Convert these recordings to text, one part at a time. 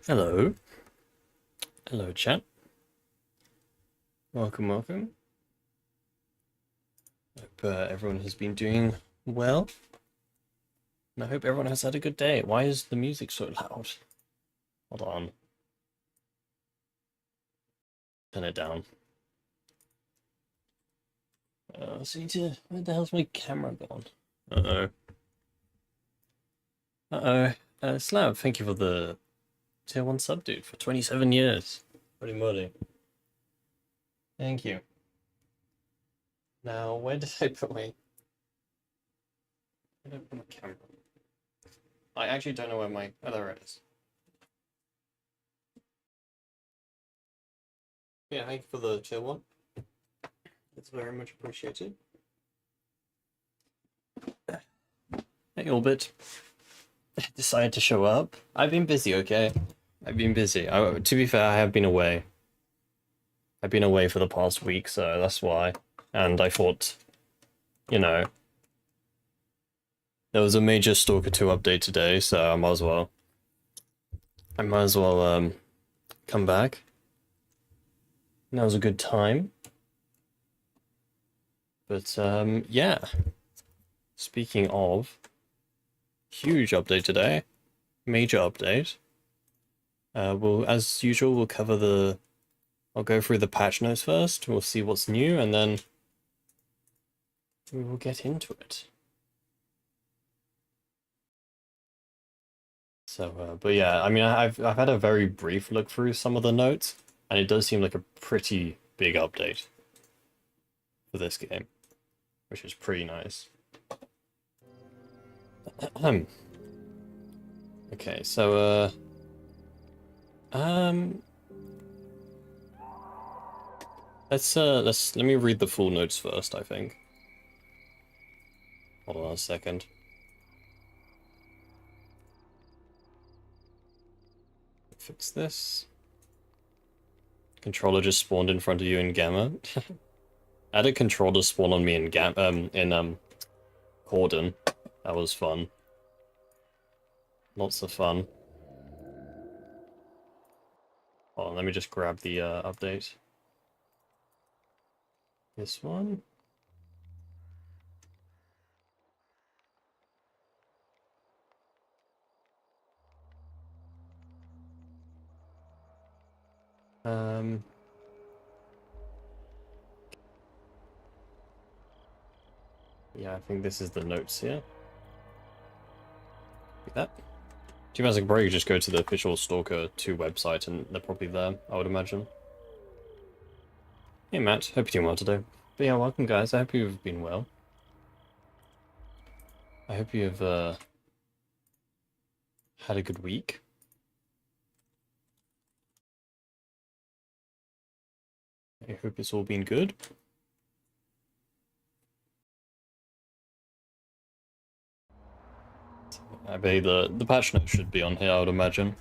Hello. Hello, chat. Welcome, welcome. Hope everyone has been doing well. And I hope everyone has had a good day. Why is the music so loud? Hold on. Turn it down. So need to... Where the hell's my camera gone? Uh-oh. Uh-oh. Slav, thank you for the tier 1 sub, dude, for 27 years. Holy moly. Thank you. Now, where did I put my... Where did I put my camera? I actually don't know where my... Oh, there it is. Yeah, thank you for the tier 1. It's very much appreciated. Hey, Orbit. Decided to show up. I've been busy, okay? I've been busy. To be fair, I have been away. I've been away for the past week, so that's why. And I thought, you know, there was a major S.T.A.L.K.E.R 2 update today, so I might as well come back. That was a good time. But yeah. Speaking of, huge update today. Major update. As usual, we'll cover the... I'll go through the patch notes first, we'll see what's new, and then we will get into it. So, but yeah, I mean, I've had a very brief look through some of the notes, and it does seem like a pretty big update for this game, which is pretty nice. Okay, so, let me read the full notes first, I think. Hold on a second. Fix this. Controller just spawned in front of you in Gamma. I had a controller spawn on me in Corden. That was fun. Lots of fun. Hold on, let me just grab the update. This one. Yeah, I think this is the notes here. Like that. To be honest, I could probably just go to the official S.T.A.L.K.E.R 2 website and they're probably there, I would imagine. Hey Matt, hope you're doing well today. But yeah, welcome guys, I hope you've been well. I hope you've had a good week. I hope it's all been good. I bet the patch notes should be on here, I would imagine.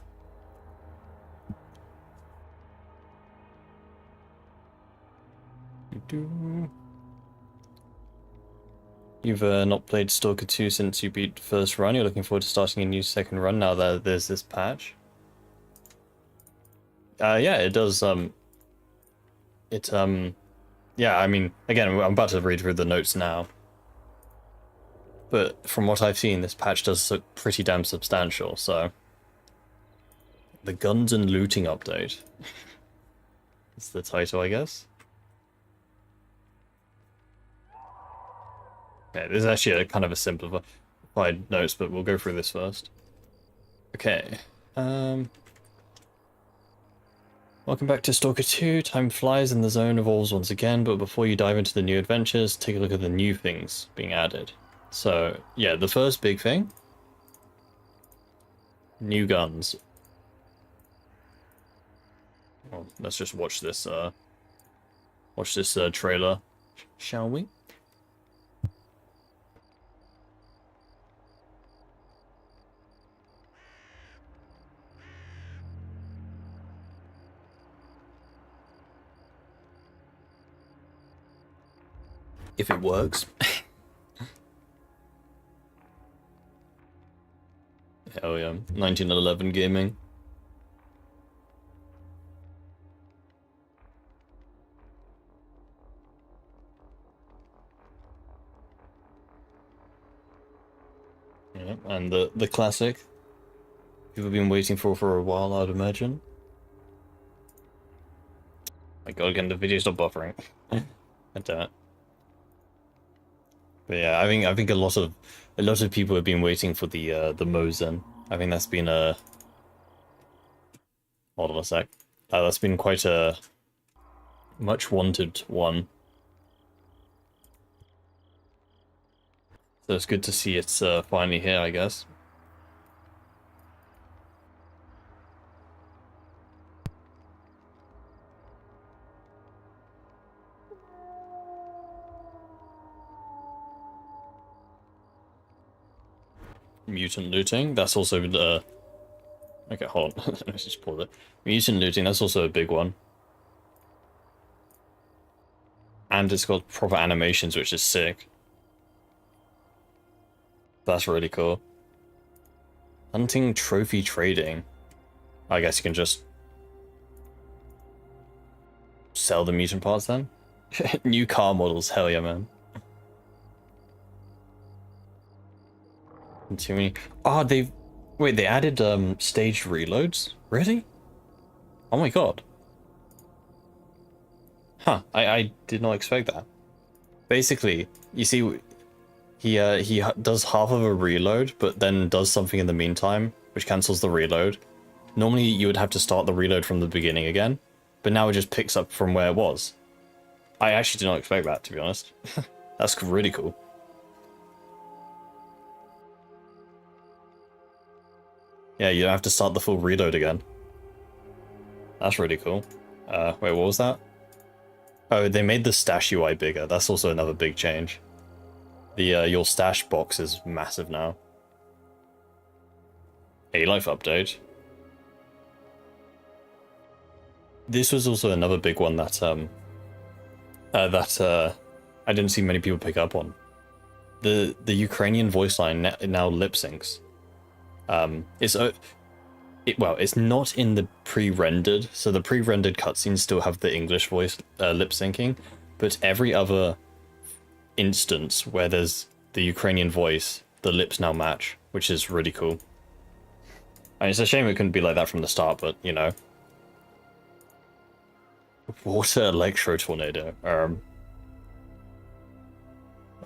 You've not played S.T.A.L.K.E.R 2 since you beat first run. You're looking forward to starting a new second run now that there's this patch. Yeah, it does. Yeah, I mean, again, I'm about to read through the notes now. But from what I've seen, this patch does look pretty damn substantial, so... The Guns and Looting Update. That's the title, I guess. Okay, this is actually a kind of a simplified notes, but we'll go through this first. Okay, welcome back to S.T.A.L.K.E.R 2. Time flies and the zone evolves once again, but before you dive into the new adventures, take a look at the new things being added. So, yeah, the first big thing. New guns. Well, let's just watch this trailer, shall we? If it works. Hell yeah, 1911 gaming. Yeah, and the classic. People have been waiting for a while, I'd imagine. My god, again, the video's not buffering. God damn it. But yeah, I think a lot of people have been waiting for the Mosin. I think that's been a hold on a sec. That's been quite a much wanted one. So it's good to see it's finally here, I guess. Mutant looting, that's also the... Okay, hold on. Let's just pause it. Mutant looting, that's also a big one. And it's got proper animations, which is sick. That's really cool. Hunting trophy trading. I guess you can just sell the mutant parts then? New car models, hell yeah, man. Too many. Oh, wait, they added staged reloads? Really? Oh my god. Huh, I did not expect that. Basically, you see, he does half of a reload, but then does something in the meantime, which cancels the reload. Normally, you would have to start the reload from the beginning again, but now it just picks up from where it was. I actually did not expect that, to be honest. That's really cool. Yeah, you don't have to start the full reload again. That's really cool. Wait, what was that? Oh, they made the stash UI bigger. That's also another big change. The your stash box is massive now. A-Life update. This was also another big one that I didn't see many people pick up on. The Ukrainian voice line now lip syncs. It's not in the pre-rendered, so the pre-rendered cutscenes still have the English voice lip syncing, but every other instance where there's the Ukrainian voice, the lips now match, which is really cool. I mean, it's a shame it couldn't be like that from the start, but you know. Water electro tornado.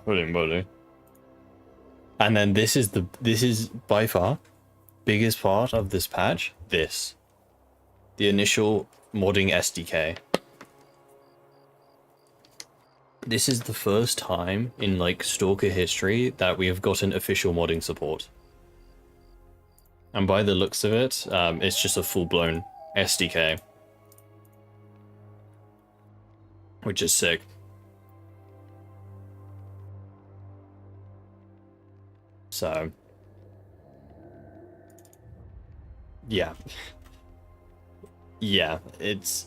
Holy moly. And then this is by far biggest part of this patch. The initial modding SDK. This is the first time in like S.T.A.L.K.E.R history that we have gotten official modding support. And by the looks of it, it's just a full-blown SDK. Which is sick. So, yeah. Yeah, it's...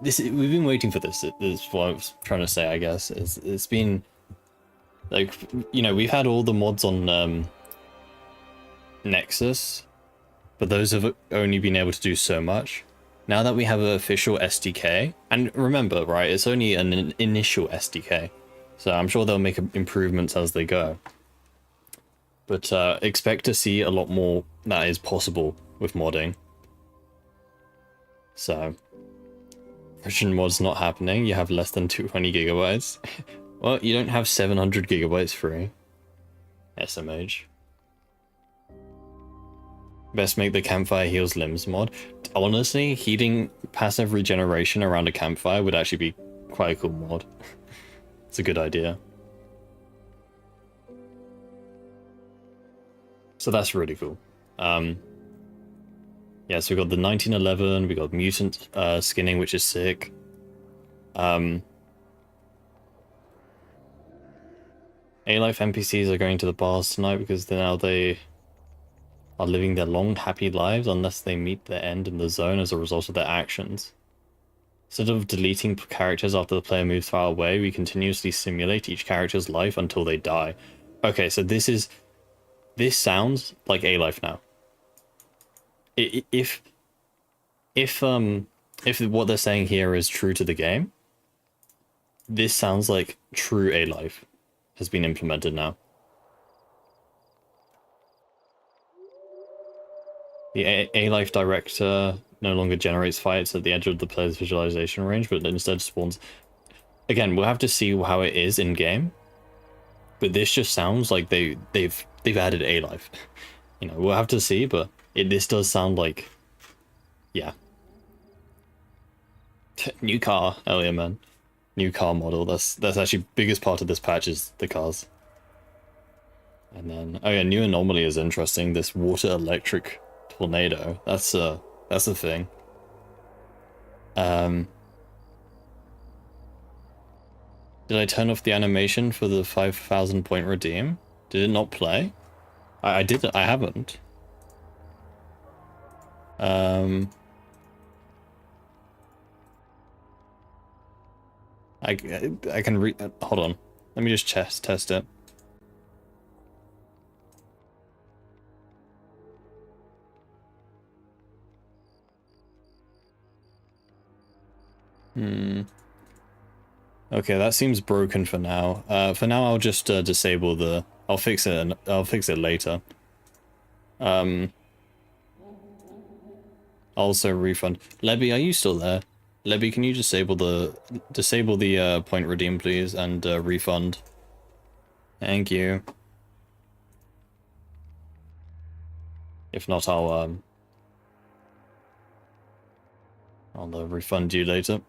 we've been waiting for this. This is what I was trying to say, I guess. It's been... Like, you know, we've had all the mods on Nexus, but those have only been able to do so much. Now that we have an official SDK, and remember, right, it's only an initial SDK, so I'm sure they'll make improvements as they go. But expect to see a lot more that is possible with modding. So, version mod's not happening, you have less than 220 gigabytes. Well, you don't have 700 gigabytes free. SMH. Best make the campfire heals limbs mod. Honestly, heating passive regeneration around a campfire would actually be quite a cool mod. It's a good idea. So that's really cool. Yeah, so we got the 1911, we got mutant skinning, which is sick. A-Life NPCs are going to the bars tonight because now they are living their long, happy lives unless they meet their end in the zone as a result of their actions. Instead of deleting characters after the player moves far away, we continuously simulate each character's life until they die. Okay, so this sounds like A-Life now. If what they're saying here is true to the game, this sounds like true A-Life. has been implemented now. The A-Life Director no longer generates fights at the edge of the player's visualization range, but instead spawns. Again, we'll have to see how it is in game. But this just sounds like they've added A-Life. You know, we'll have to see, but this does sound like, yeah. New car, hell yeah, man. New car model. That's actually biggest part of this patch is the cars. And then, oh yeah, new anomaly is interesting. This water electric tornado. That's a thing. Did I turn off the animation for the 5,000 point redeem? Did it not play? I did. I haven't. I can hold on. Let me just test it. Okay, that seems broken for now. For now, I'll just disable the. I'll fix it. And I'll fix it later. Also refund. Lebby, are you still there? Lebby, can you disable the point redeem, please, and refund? Thank you. If not, I'll refund you later.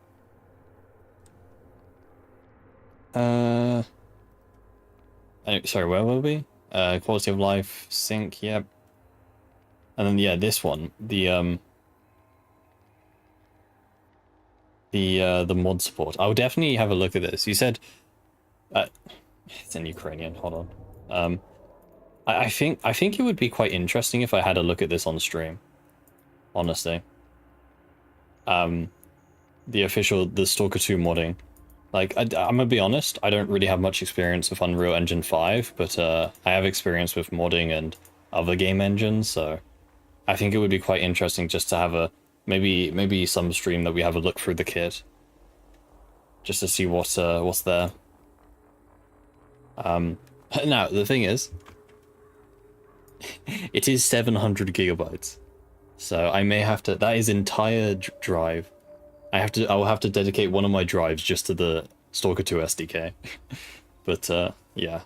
Sorry, where were we? Quality of life, sync, yep. And then yeah, this one, the mod support. I'll definitely have a look at this. You said, it's in Ukrainian. Hold on. I think it would be quite interesting if I had a look at this on stream. Honestly. The S.T.A.L.K.E.R 2 modding. Like, I'm gonna be honest, I don't really have much experience with Unreal Engine 5, but I have experience with modding and other game engines, so I think it would be quite interesting just to have a maybe some stream that we have a look through the kit, just to see what's there. Now the thing is, it is 700 gigabytes, so I may have to. That is entire drive. I will have to dedicate one of my drives just to the S.T.A.L.K.E.R 2 SDK. But yeah,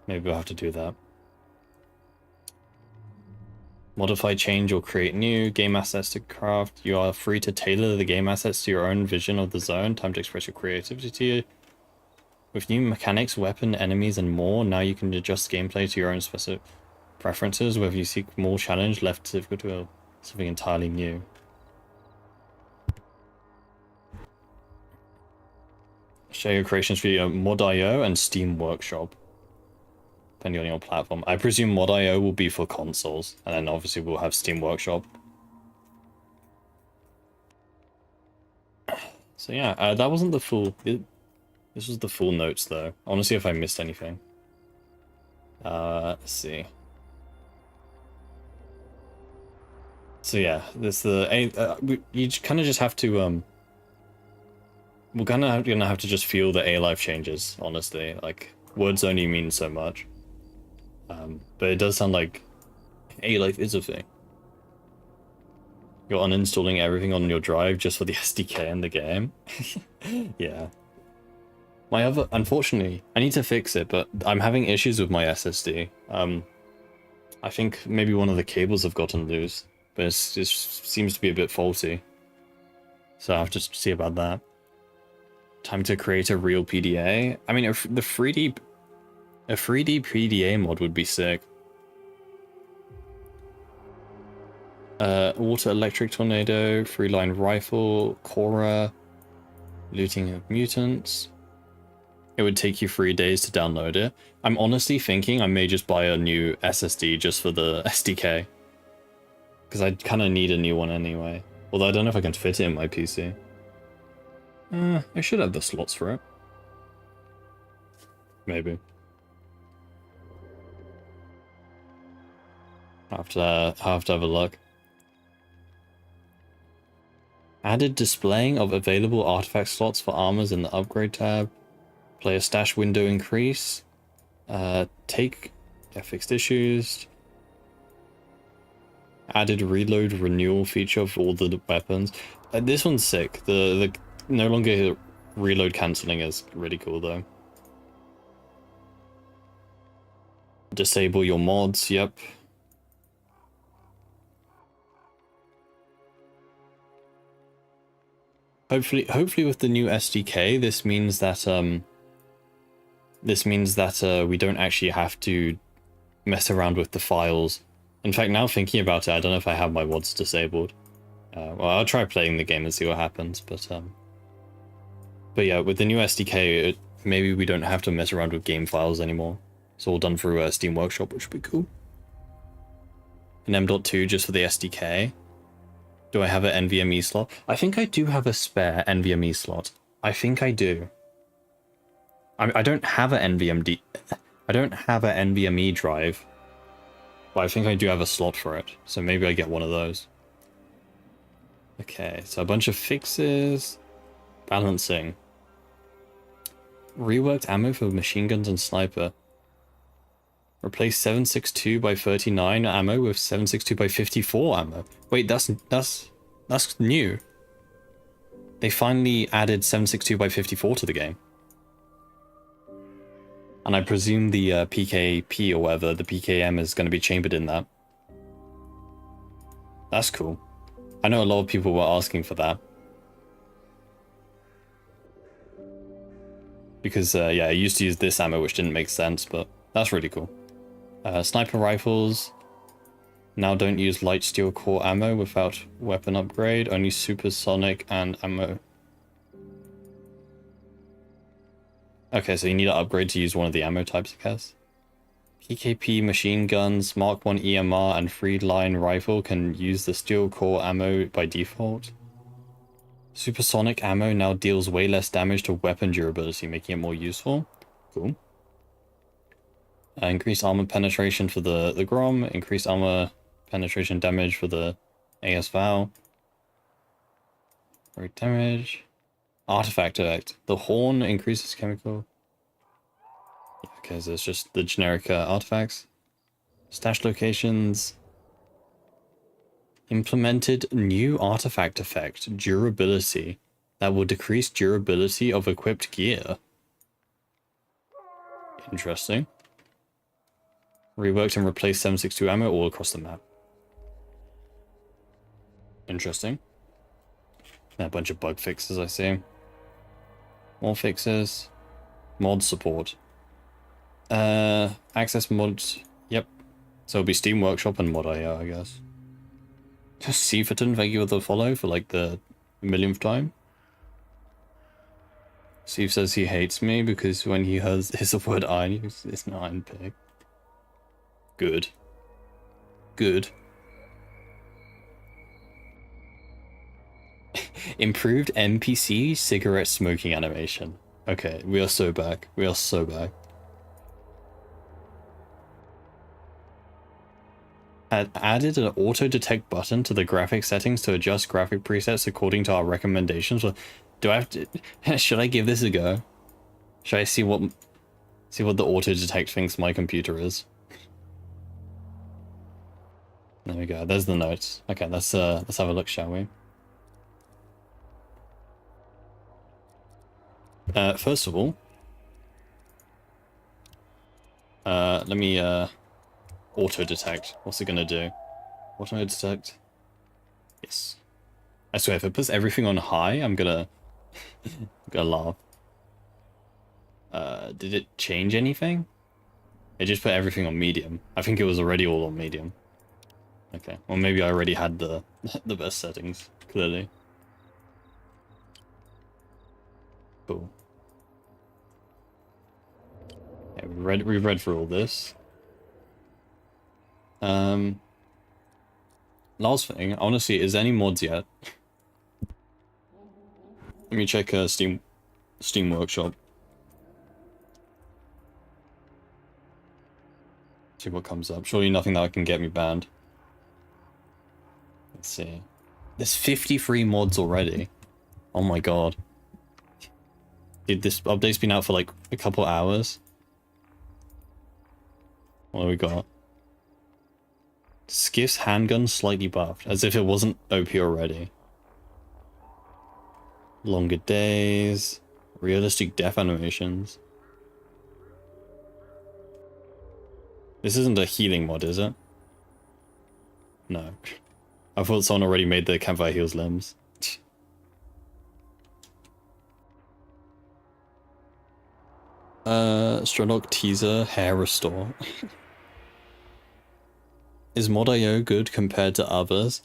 maybe we'll have to do that. Modify, change, or create new game assets to craft. You are free to tailor the game assets to your own vision of the zone. Time to express your creativity to you. With new mechanics, weapon, enemies, and more, now you can adjust gameplay to your own specific preferences, whether you seek more challenge, less difficult, or something entirely new. Share your creations via Mod.io and Steam Workshop, depending on your platform. I presume Mod.io will be for consoles, and then obviously we'll have Steam Workshop. So yeah, that wasn't the full... This was the full notes, though. I want to see if I missed anything. Let's see. So yeah, this you kind of just have to we're gonna have to just feel the A-Life changes, honestly. Like, words only mean so much. But it does sound like A-Life is a thing. You're uninstalling everything on your drive just for the SDK in the game. Yeah. Unfortunately, I need to fix it, but I'm having issues with my SSD. I think maybe one of the cables have gotten loose, but it seems to be a bit faulty. So I'll have to see about that. Time to create a real PDA. I mean, a 3D PDA mod would be sick. Water electric tornado, 3-line rifle, Cora, looting of mutants. It would take you 3 days to download it. I'm honestly thinking I may just buy a new SSD just for the SDK. Because I kind of need a new one anyway. Although I don't know if I can fit it in my PC. I should have the slots for it. Maybe. I'll have to have a look. Added displaying of available artifact slots for armors in the upgrade tab. Player stash window increase. Take fixed issues. Added reload renewal feature for all the weapons. This one's sick. The no longer reload cancelling is really cool though. Disable your mods, yep. Hopefully with the new SDK, this means that we don't actually have to mess around with the files. In fact, now thinking about it, I don't know if I have my mods disabled. Well, I'll try playing the game and see what happens, but yeah, with the new SDK, maybe we don't have to mess around with game files anymore. It's all done through Steam Workshop, which would be cool. An M.2 just for the SDK. Do I have an NVMe slot? I think I do have a spare NVMe slot. I think I do. I don't have an NVMe drive, but I think I do have a slot for it. So maybe I get one of those. Okay, so a bunch of fixes. Balancing. Reworked ammo for machine guns and sniper. Replace 7.62 by 39 ammo with 7.62 by 54 ammo. Wait, that's new. They finally added 7.62 by 54 to the game. And I presume the PKP or whatever, the PKM is going to be chambered in that. That's cool. I know a lot of people were asking for that. Because, yeah, I used to use this ammo, which didn't make sense, but that's really cool. Sniper rifles now don't use light steel core ammo without weapon upgrade, only supersonic and ammo. Okay, so you need to upgrade to use one of the ammo types, I guess. PKP machine guns, Mark 1 EMR, and free line rifle can use the steel core ammo by default. Supersonic ammo now deals way less damage to weapon durability, making it more useful. Cool. Increased armor penetration for the Grom, increased armor penetration damage for the AS-Val. Great damage. Artifact effect. The horn increases chemical. Okay, so it's just the generic artifacts. Stash locations. Implemented new artifact effect, durability, that will decrease durability of equipped gear. Interesting. Reworked and replaced 7.62 ammo all across the map. Interesting. A bunch of bug fixes, I see. More fixes. Mod support. Access mods. Yep. So it'll be Steam Workshop and Mod.io, I guess. Seaferton, thank you for the follow for like the millionth time. Steve says he hates me because when he hears the word iron, it's an iron pig. Good. Good. Improved NPC cigarette smoking animation. Okay, we are so back. We are so back. Added an auto-detect button to the graphic settings to adjust graphic presets according to our recommendations. Do I have to... Should I give this a go? Should I see what the auto-detect thinks my computer is? There we go. There's the notes. Okay, let's have a look, shall we? First of all, let me auto-detect. What's it gonna do? Auto-detect. Yes. I swear, if it puts everything on high, I'm gonna laugh. Did it change anything? It just put everything on medium. I think it was already all on medium. Okay, well maybe I already had the best settings, clearly. Cool. Okay, we've read through all this. Last thing, I want to see, is there any mods yet? Let me check Steam Workshop. See what comes up. Surely nothing that can get me banned. Let's see. There's 53 mods already. Oh my god. Dude, this update's been out for like a couple hours. What do we got? Skiff's handgun slightly buffed, as if it wasn't OP already. Longer days, realistic death animations. This isn't a healing mod, is it? No. I thought someone already made the campfire heals limbs. S.T.A.L.K.E.R teaser hair restore. Is Mod.io good compared to others?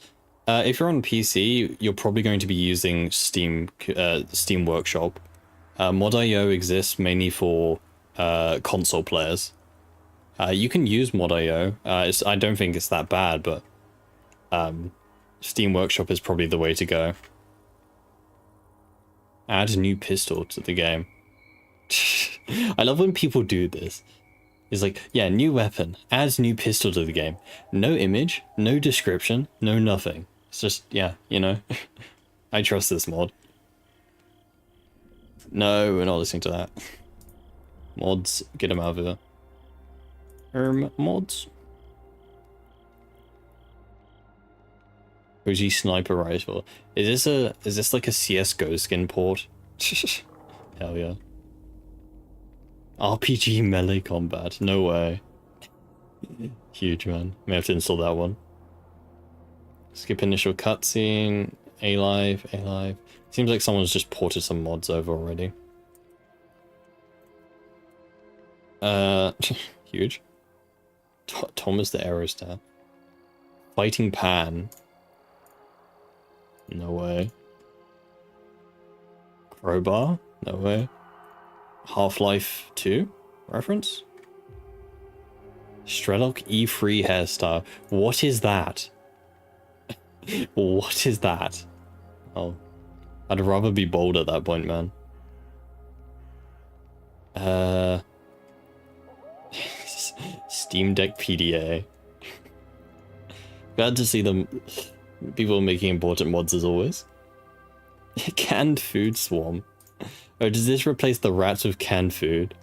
If you're on PC, you're probably going to be using Steam Workshop. Mod.io exists mainly for console players. You can use Mod.io. I don't think it's that bad, but Steam Workshop is probably the way to go. Add a new pistol to the game. I love when people do this. It's like, yeah, new weapon, adds new pistol to the game. No image, no description, no nothing. It's just, yeah, you know. I trust this mod. No, we're not listening to that. Mods, get them out of here. Mods. OG sniper rifle. Is this like a CSGO skin port? Hell yeah. RPG melee combat. No way. Huge, man. May have to install that one. Skip initial cutscene. A-Live. Seems like someone's just ported some mods over already. Huge. Thomas the Aerostat. Fighting Pan. No way. Crowbar? No way. Half-Life 2 reference? S.T.A.L.K.E.R E3 hairstyle. What is that? What is that? Oh, I'd rather be bold at that point, man. Steam Deck PDA. Glad to see them. People making important mods as always. Canned food swarm. Oh, does this replace the rats with canned food?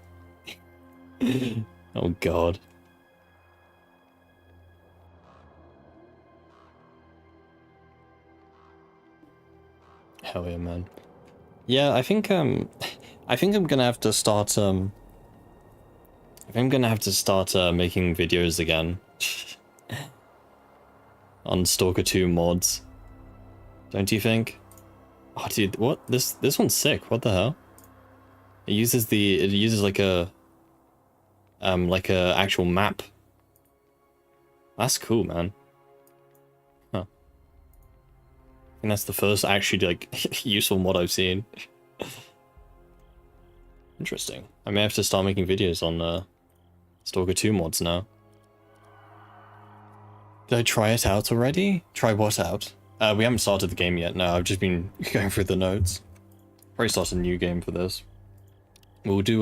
Oh god. Hell yeah, man. Yeah, I think I'm gonna have to start making videos again on S.T.A.L.K.E.R 2 mods. Don't you think? Oh, dude, what? This one's sick. What the hell? It uses like a actual map. That's cool, man. Huh. I think that's the first actually like useful mod I've seen. Interesting. I may have to start making videos on S.T.A.L.K.E.R 2 mods now. Did I try it out already? Try what out? We haven't started the game yet. No, I've just been going through the notes. Probably start a new game for this. We'll do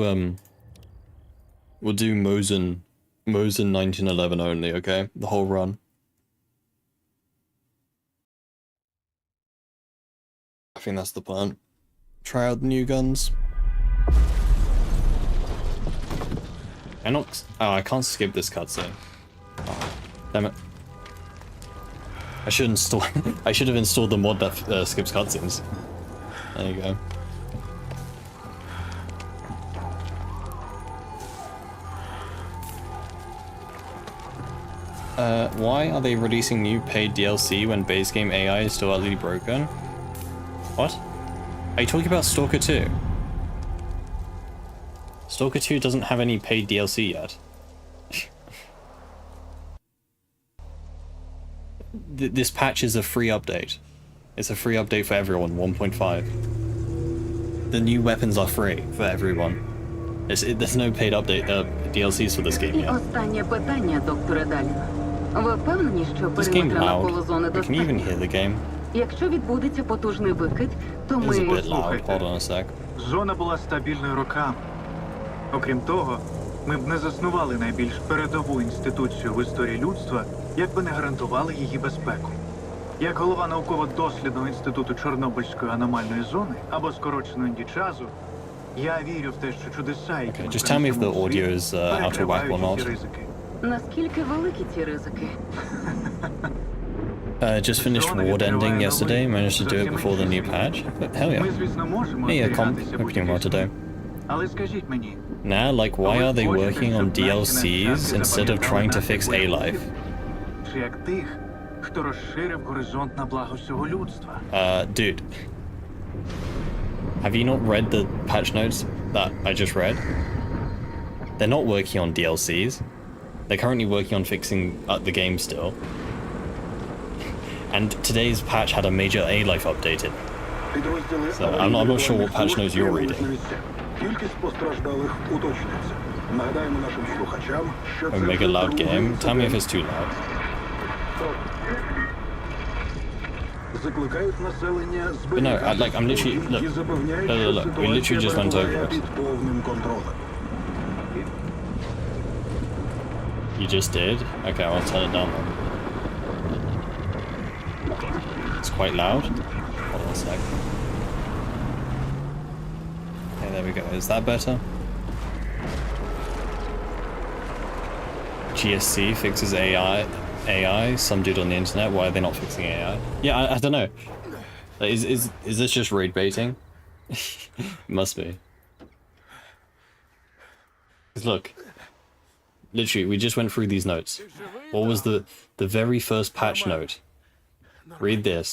Mosin 1911 only, okay? The whole run. I think that's the plan. Try out the new guns. Oh, I can't skip this cutscene. Oh, damn it. I should have installed the mod that skips cutscenes. There you go. Why are they releasing new paid DLC when base game AI is still utterly broken? What? Are you talking about S.T.A.L.K.E.R 2? S.T.A.L.K.E.R 2 doesn't have any paid DLC yet. This patch is a free update. It's a free update for everyone, 1.5. The new weapons are free for everyone. There's no paid update DLCs for this game yet. This game loud. You can even hear the game. Якщо відбудеться потужний викид, то ми його слухайте. Hold on a sec. Зона була стабільною роками. Окрім того, ми б не заснували найбільш передову інституцію в історії людства, якби не гарантували її безпеку. Як голова науково-дослідного інституту Чорнобильської аномальної зони, або скорочено індічазу, Я вірю в те, що чудеса, які ми Just tell me if the принесемо у audio світ, is out of whack or перекривають ці not. ризики. Наскільки великі ці ризики? Just finished Ward Ending yesterday, managed to do it before the new patch. But hell Ми, yeah. звісно, можемо Yeah, остерігатися I'm doing well будь-яких today. Але скажіть мені, Now, like, why are they working on DLCs instead of trying to fix A-Life? чи як тих, хто розширив горизонт на благо всього людства? Dude. Have you not read the patch notes that I just read? They're not working on DLCs. They're currently working on fixing the game still. And today's patch had a major A-Life updated. So I'm not sure what patch notes you're reading. Кількість постраждалих уточнюється. Нагадаємо нашим слухачам, що це Omega вже loud другий game. Tell me if інцидент. it's too loud. Закликають населення no, зберігати I'm literally- спокій look. і запевняють, Look, що look, we literally ситуація just went over перебуває it. під повним контролем. You just did? Okay, I'll turn it down then. It's quite loud. Hold on a sec. Okay, there we go. Is that better? GSC fixes AI. Some dude on the internet. Why are they not fixing AI? Yeah, I don't know. Is this just raid baiting? Must be. 'Cause look, literally, we just went through these notes. What was the very first patch note? Read this.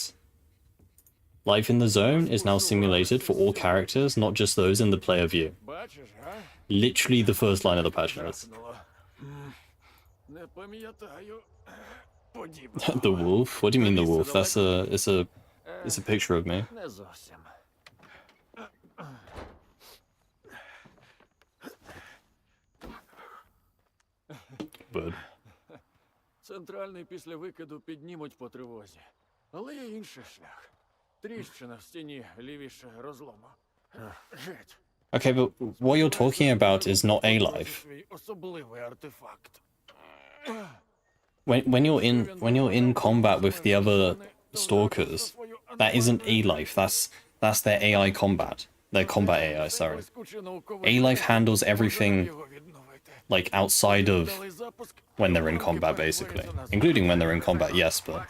Life in the zone is now simulated for all characters, not just those in the player view. Бачиш, га? Literally the first line of the patch notes. Не пам'ятаю подібного. The wolf? What do you mean the wolf? It's a picture of me. Не зовсім. But Центральний після викиду піднімуть по тривозі. Але є інший шлях. Тріщина в стіні лівіше розлому. Геть. okay, but what you're talking about is not A-Life. Свій особливий артефакт. When you're in combat with the other stalkers, that isn't A-Life. That's their AI combat. Their combat AI, sorry. A-Life handles everything like outside of when they're in combat, basically, including when they're in combat. Yes, but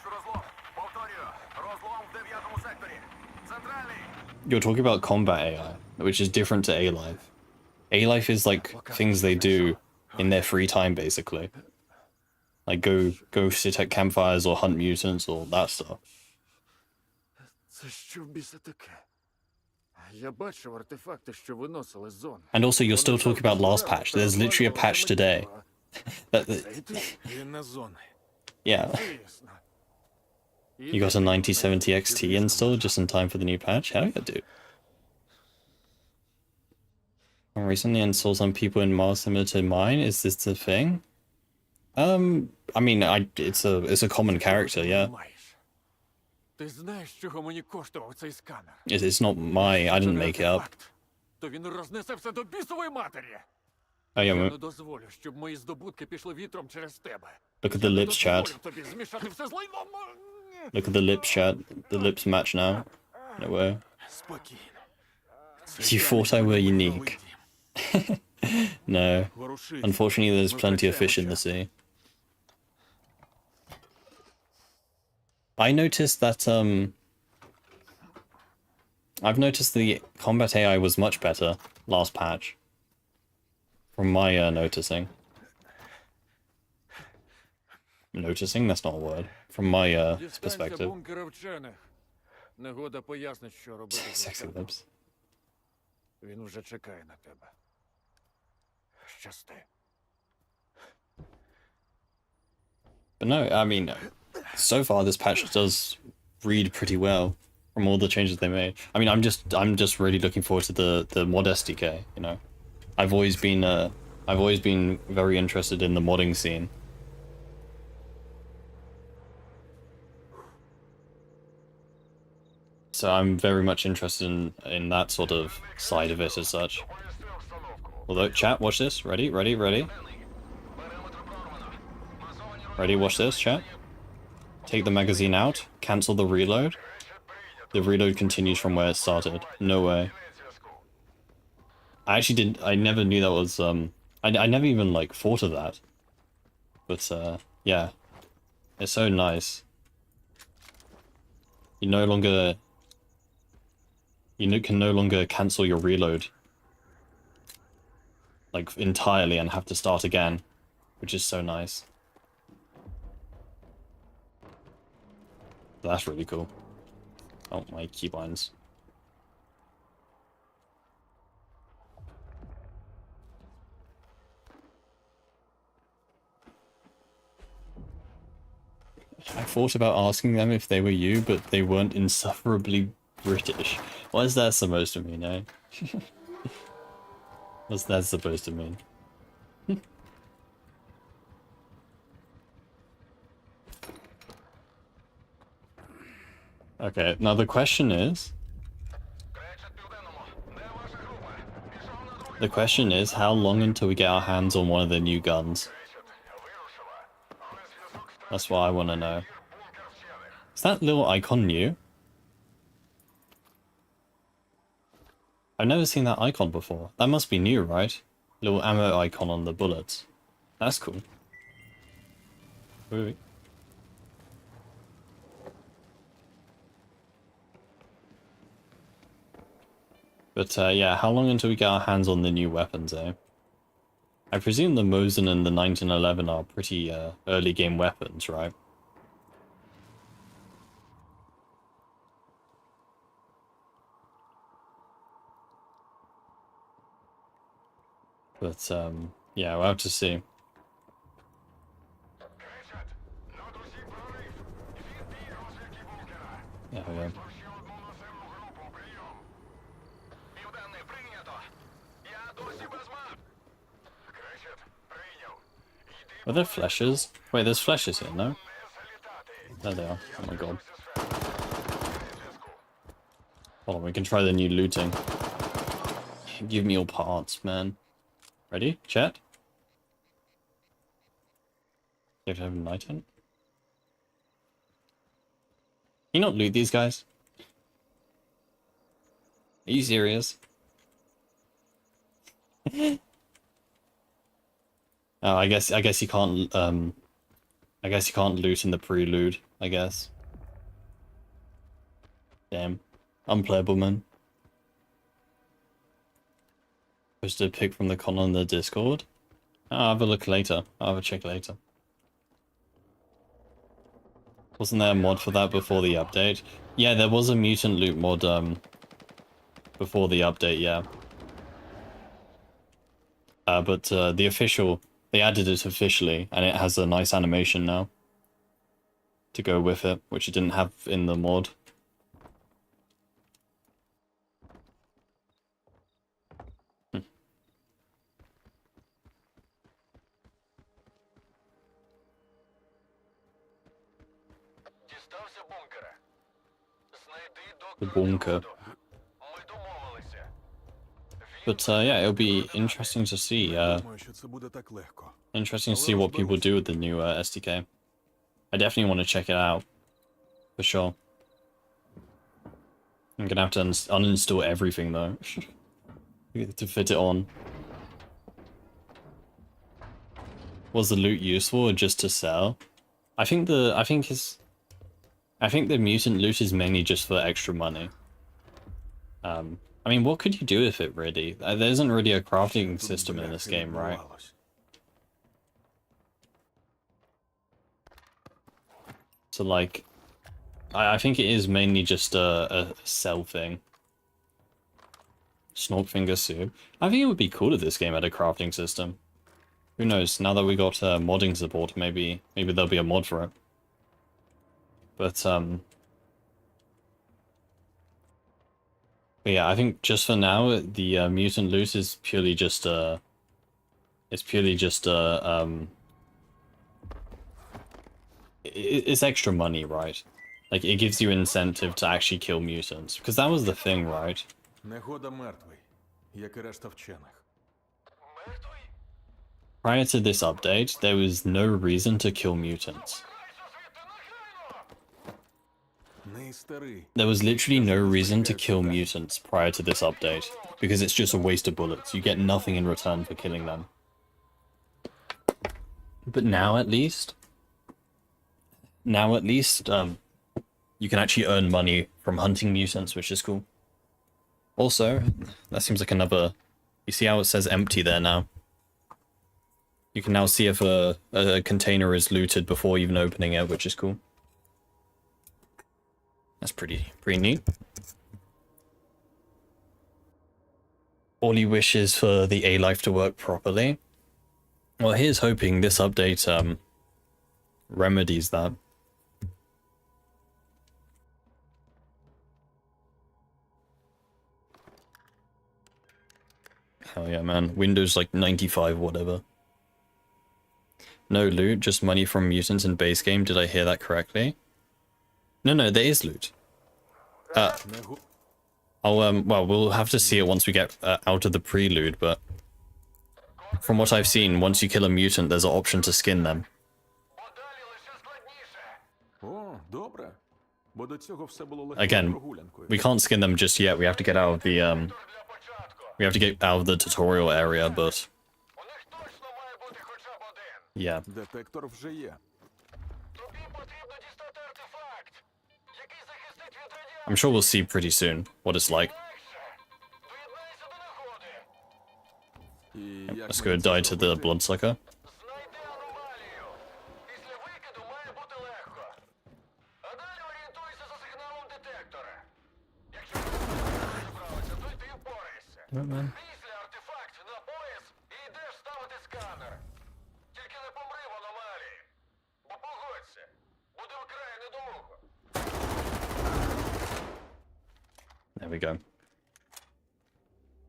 you're talking about combat AI, which is different to A-Life. A-Life is like things they do in their free time, basically. Like go sit at campfires or hunt mutants or that stuff. Це що в біса таке? Я бачив артефакти, що виносили з зони. And also, you're still talking about last patch. There's literally a patch today. Він на зони. Yeah, Звісно. you got a 9070 XT installed just in time for the new patch. Hell yeah, dude. I recently installed some people in Mars similar to mine. Is this the thing? I mean, it's a common character, yeah. Маєш. Ти знаєш, чого мені коштував цей сканер? It's not my. I didn't make it up. То він рознесе все до бісової матері. Oh yeah, Я man. не дозволю, щоб мої здобутки пішли вітром через тебе. Look at the lips, chat. Дозволю тобі змішати все з лайном. Look at the lips, chat. The lips match now. No way. Спокійно. You thought I were unique. No. Unfortunately, there's plenty of fish in the sea. I noticed that, I've noticed the combat AI was much better last patch. From my, noticing. Noticing? That's not a word. From my, Дістанься perspective. бункера вчених. Негода пояснить, що робити. з Sexy Мутантом. lips. Він вже чекає на тебе. Щасти. But no, I mean, so far this patch does read pretty well from all the changes they made. I mean, I'm just really looking forward to the mod SDK. You know, I've always been very interested in the modding scene. So I'm very much interested in that sort of side of it as such. Although, chat, watch this. Ready, ready, ready. Ready, watch this, chat. Take the magazine out, cancel the reload. The reload continues from where it started. No way. I actually didn't. I never knew that was. I never even like thought of that. But yeah, it's so nice. You no longer. Can no longer cancel your reload. Like entirely and have to start again, which is so nice. That's really cool. Oh, my keybinds. I thought about asking them if they were you, but they weren't insufferably British. What is that supposed to mean, eh? What's that supposed to mean? Okay, now the question is... The question is, how long until we get our hands on one of the new guns? That's what I want to know. Is that little icon new? I've never seen that icon before. That must be new, right? Little ammo icon on the bullets. That's cool. Wait. But yeah, how long until we get our hands on the new weapons, eh? I presume the Mosin and the 1911 are pretty early game weapons, right? But yeah, we'll have to see. There we go. Are there fleshes? Wait, there's fleshes here, no? There they are. Oh my god. Hold on, we can try the new looting. Give me your parts, man. Ready? Chat? You have to have a night hunt? Can you not loot these guys? Are you serious? Oh, I guess you can't I guess you can't loot in the prelude, I guess. Damn. Unplayable, man. Supposed to pick from the con on the Discord? I'll have a look later. I'll have a check later. Wasn't there a mod for that before the update? Yeah, there was a mutant loot mod before the update, yeah. But the official, they added it officially, and it has a nice animation now to go with it, which it didn't have in the mod. The bunker. But yeah, it'll be interesting to see. Interesting to see what people do with the new SDK. I definitely want to check it out, for sure. I'm gonna have to uninstall everything though to fit it on. Was the loot useful or just to sell? I think the mutant loot is mainly just for extra money. I mean, what could you do with it, really? There isn't really a crafting system in this game, right? So, like, I think it is mainly just a sell thing. Snorkfinger soup. I think it would be cool if this game had a crafting system. Who knows? Now that we got modding support, maybe there'll be a mod for it. But yeah, I think just for now, the mutant loot is purely just it's extra money, right? Like, it gives you incentive to actually kill mutants, because that was the thing, right? Prior to this update, there was no reason to kill mutants. there was literally no reason to kill mutants prior to this update, because it's just a waste of bullets. You get nothing in return for killing them. But now at least, you can actually earn money from hunting mutants, which is cool. Also, that seems like another... You see how it says empty there now? You can now see if a container is looted before even opening it, which is cool. That's pretty neat. All he wishes for the A-Life to work properly. Well, here's hoping this update remedies that. Hell yeah, man. Windows like 95, whatever. No loot, just money from mutants in base game. Did I hear that correctly? No, there is loot. Well, we'll have to see it once we get out of the prelude, but from what I've seen, once you kill a mutant, there's an option to skin them. Again, we can't skin them just yet. We have to get out of the tutorial area, but yeah. Детектор вже є. I'm sure we'll see pretty soon what it's like. Let's go die to the bloodsucker. Damn it, man. There we go.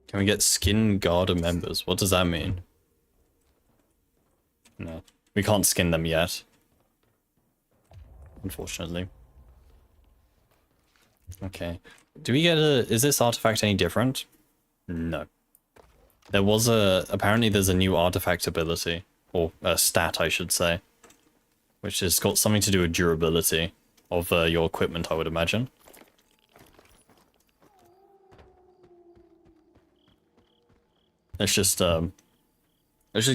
Can we get skin Garda members? What does that mean? No. We can't skin them yet. Unfortunately. Okay. Do we get a... Is this artifact any different? No. There was a... Apparently there's a new artifact ability. Or a stat, I should say. Which has got something to do with durability of your equipment, I would imagine. Let's just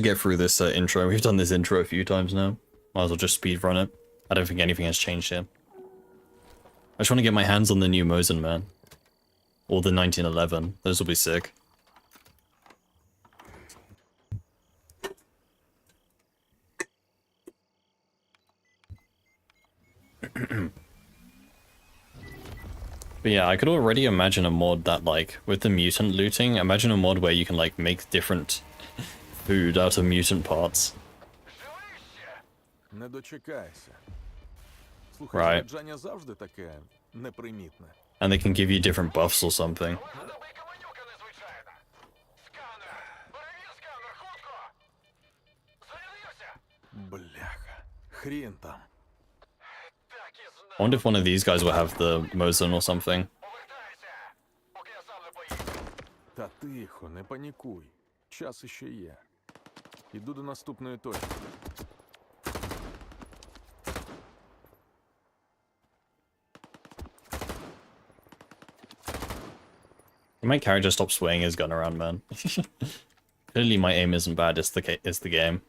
get through this intro. We've done this intro a few times now. Might as well just speedrun it. I don't think anything has changed here. I just want to get my hands on the new Mosin, man. Or the 1911. Those will be sick. But yeah, I could already imagine a mod that, like, with the mutant looting, imagine a mod where you can, like, make different food out of mutant parts. Не дочекайся. Слухай, Right. заряджання завжди таке непримітне. And they can give you different buffs or something. Бляха. Хрін там. I wonder if one of these guys will have the Mosin or something. Та тихо, не панікуй. Час іще є. Іду до наступної точки. My character stop swaying his gun around, man. Clearly my aim isn't bad, it's the game.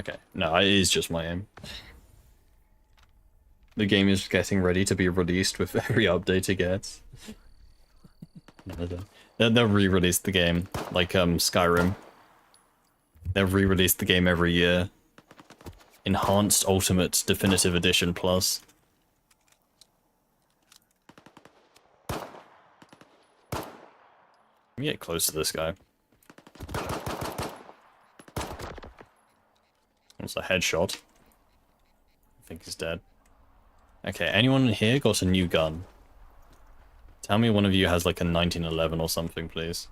Okay, no, it is just my aim. The game is getting ready to be released with every update it gets. They'll re-release the game, like Skyrim. They'll re-release the game every year. Enhanced Ultimate Definitive Edition Plus. Let me get close to this guy. It's a headshot. I think he's dead. Okay, anyone here got a new gun? Tell me one of you has like a 1911 or something, please.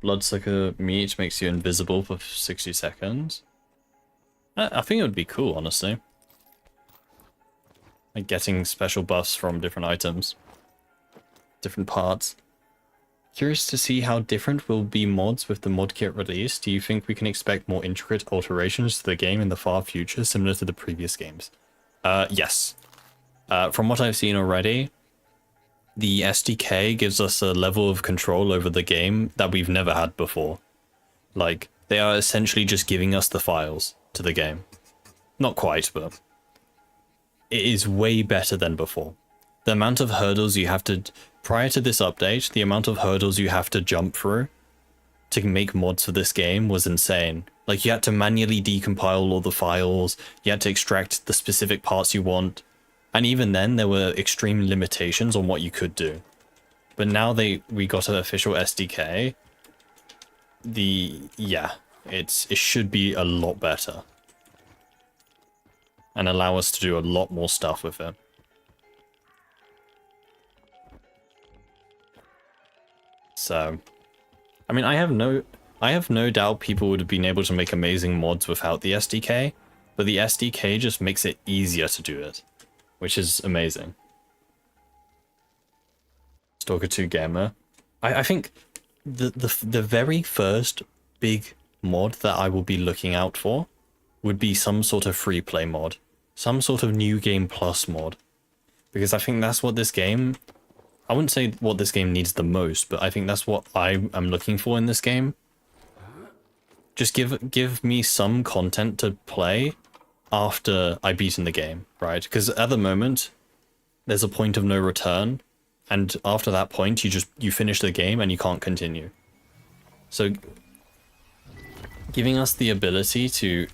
Bloodsucker meat makes you invisible for 60 seconds. I think it would be cool, honestly. Like getting special buffs from different items. Different parts. Curious to see how different will be mods with the mod kit release. Do you think we can expect more intricate alterations to the game in the far future, similar to the previous games? Yes. From what I've seen already, the SDK gives us a level of control over the game that we've never had before. Like, they are essentially just giving us the files to the game. Not quite, but it is way better than before. The amount of hurdles you have to... Prior to this update, the amount of hurdles you have to jump through to make mods for this game was insane. Like, you had to manually decompile all the files, you had to extract the specific parts you want, and even then there were extreme limitations on what you could do. But now we got an official SDK. It should be a lot better. And allow us to do a lot more stuff with it. So, I mean, I have no doubt people would have been able to make amazing mods without the SDK, but the SDK just makes it easier to do it, which is amazing. S.T.A.L.K.E.R 2 Gamer. I think the very first big mod that I will be looking out for would be some sort of free play mod, some sort of new game plus mod, because I think that's what this game... I wouldn't say what this game needs the most, but I think that's what I am looking for in this game. Just give me some content to play after I've beaten the game, right? Because at the moment, there's a point of no return, and after that point, you finish the game and you can't continue. So, giving us the ability to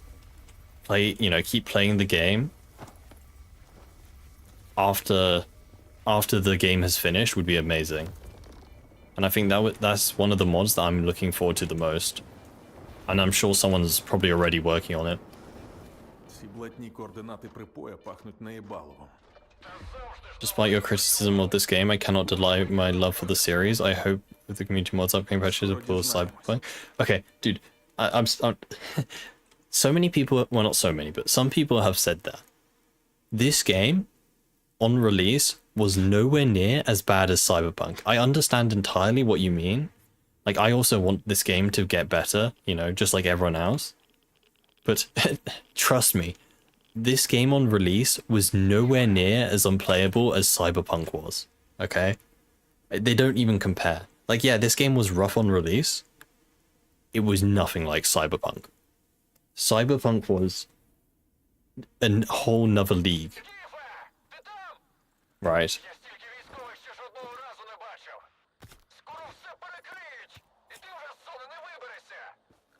play, keep playing the game after the game has finished would be amazing. And I think that's one of the mods that I'm looking forward to the most. And I'm sure someone's probably already working on it. Ці блатні координати припоя пахнуть наєбаловом. Despite your criticism of this game, I cannot deny my love for the series. I hope with the community mods upcoming patches of Cyberpunk. Okay, dude, I'm so many people, well, not so many, but some people have said that this game on release was nowhere near as bad as Cyberpunk. I understand entirely what you mean. Like, I also want this game to get better, just like everyone else. But trust me, this game on release was nowhere near as unplayable as Cyberpunk was, okay? They don't even compare. Like, yeah, this game was rough on release. It was nothing like Cyberpunk. Cyberpunk was a whole nother league. Right.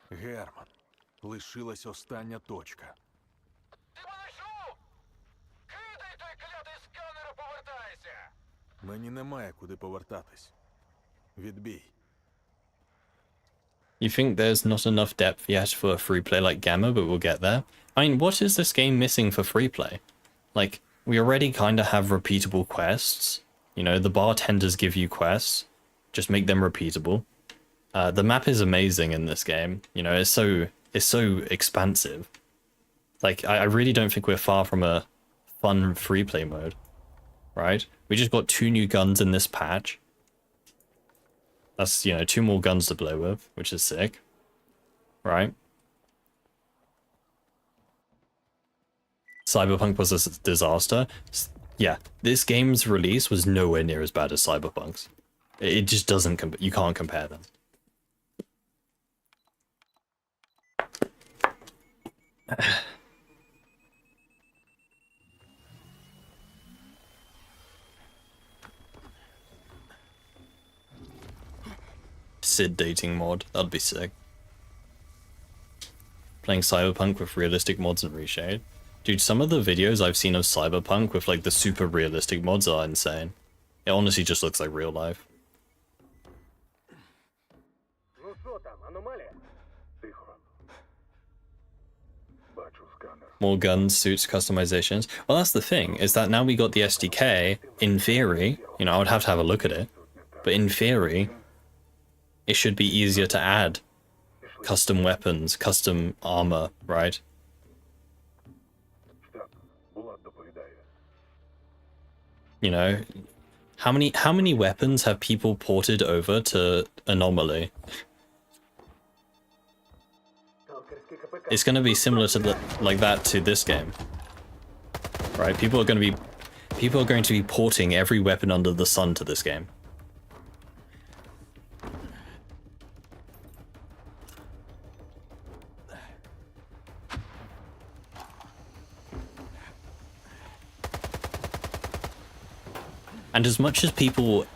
Герман, лишилась остання точка. Ти мене чув? Кидай той клятий сканер і повертайся! Мені немає куди повертатись. Відбій. You think there's not enough depth yet for a free play like Gamma, but we'll get there. I mean, what is this game missing for free play? Like, we already kind of have repeatable quests. The bartenders give you quests. Just make them repeatable. The map is amazing in this game. It's so expansive. Like, I really don't think we're far from a fun free play mode. Right? We just got 2 new guns in this patch. That's, 2 more guns to play with, which is sick. Right? Cyberpunk was a disaster. Yeah, this game's release was nowhere near as bad as Cyberpunk's. It just doesn't you can't compare them. Sid dating mod, that'd be sick. Playing Cyberpunk with realistic mods and reshade. Dude, some of the videos I've seen of Cyberpunk with like the super realistic mods are insane. It honestly just looks like real life. More guns, suits, customizations. Well, that's the thing, is that now we got the SDK, in theory, I would have to have a look at it, but in theory, it should be easier to add custom weapons, custom armor, right? how many weapons have people ported over to Anomaly? It's going to be similar to like that to this game, right? People are going to be porting every weapon under the sun to this game. And as much as people,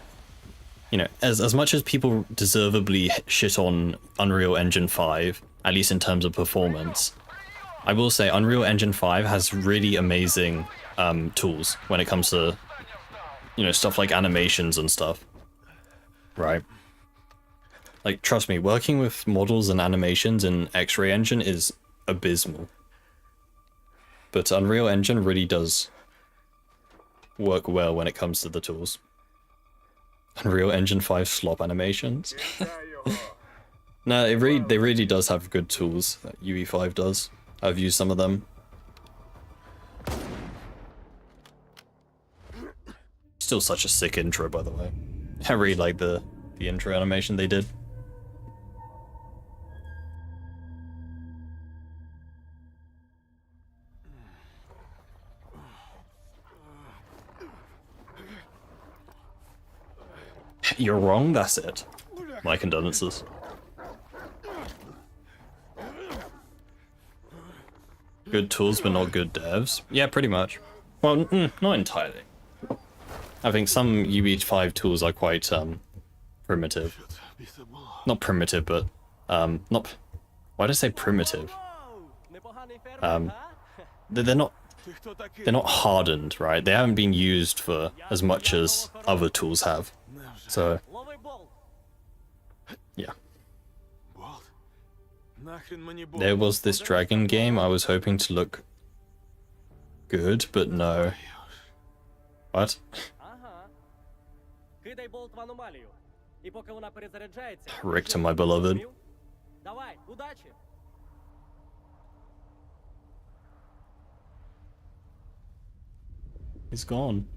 you know, as much as people deservedly shit on Unreal Engine 5, at least in terms of performance, I will say Unreal Engine 5 has really amazing tools when it comes to, you know, stuff like animations and stuff. Right? Like, trust me, working with models and animations in X-Ray Engine is abysmal. But Unreal Engine really does work well when it comes to the tools. Unreal Engine 5 slop animations. No, they really does have good tools. UE5 does. I've used some of them. Still such a sick intro, by the way. I really like the intro animation they did. You're wrong, that's it. My condolences. Good tools, but not good devs. Yeah, pretty much. Well, not entirely. I think some UE5 tools are quite primitive. Not primitive, but not. Why did I say primitive? They're not hardened, right? They haven't been used for as much as other tools have. So, yeah. There was this dragon game I was hoping to look good, but no. What? Richter, my beloved. He's gone.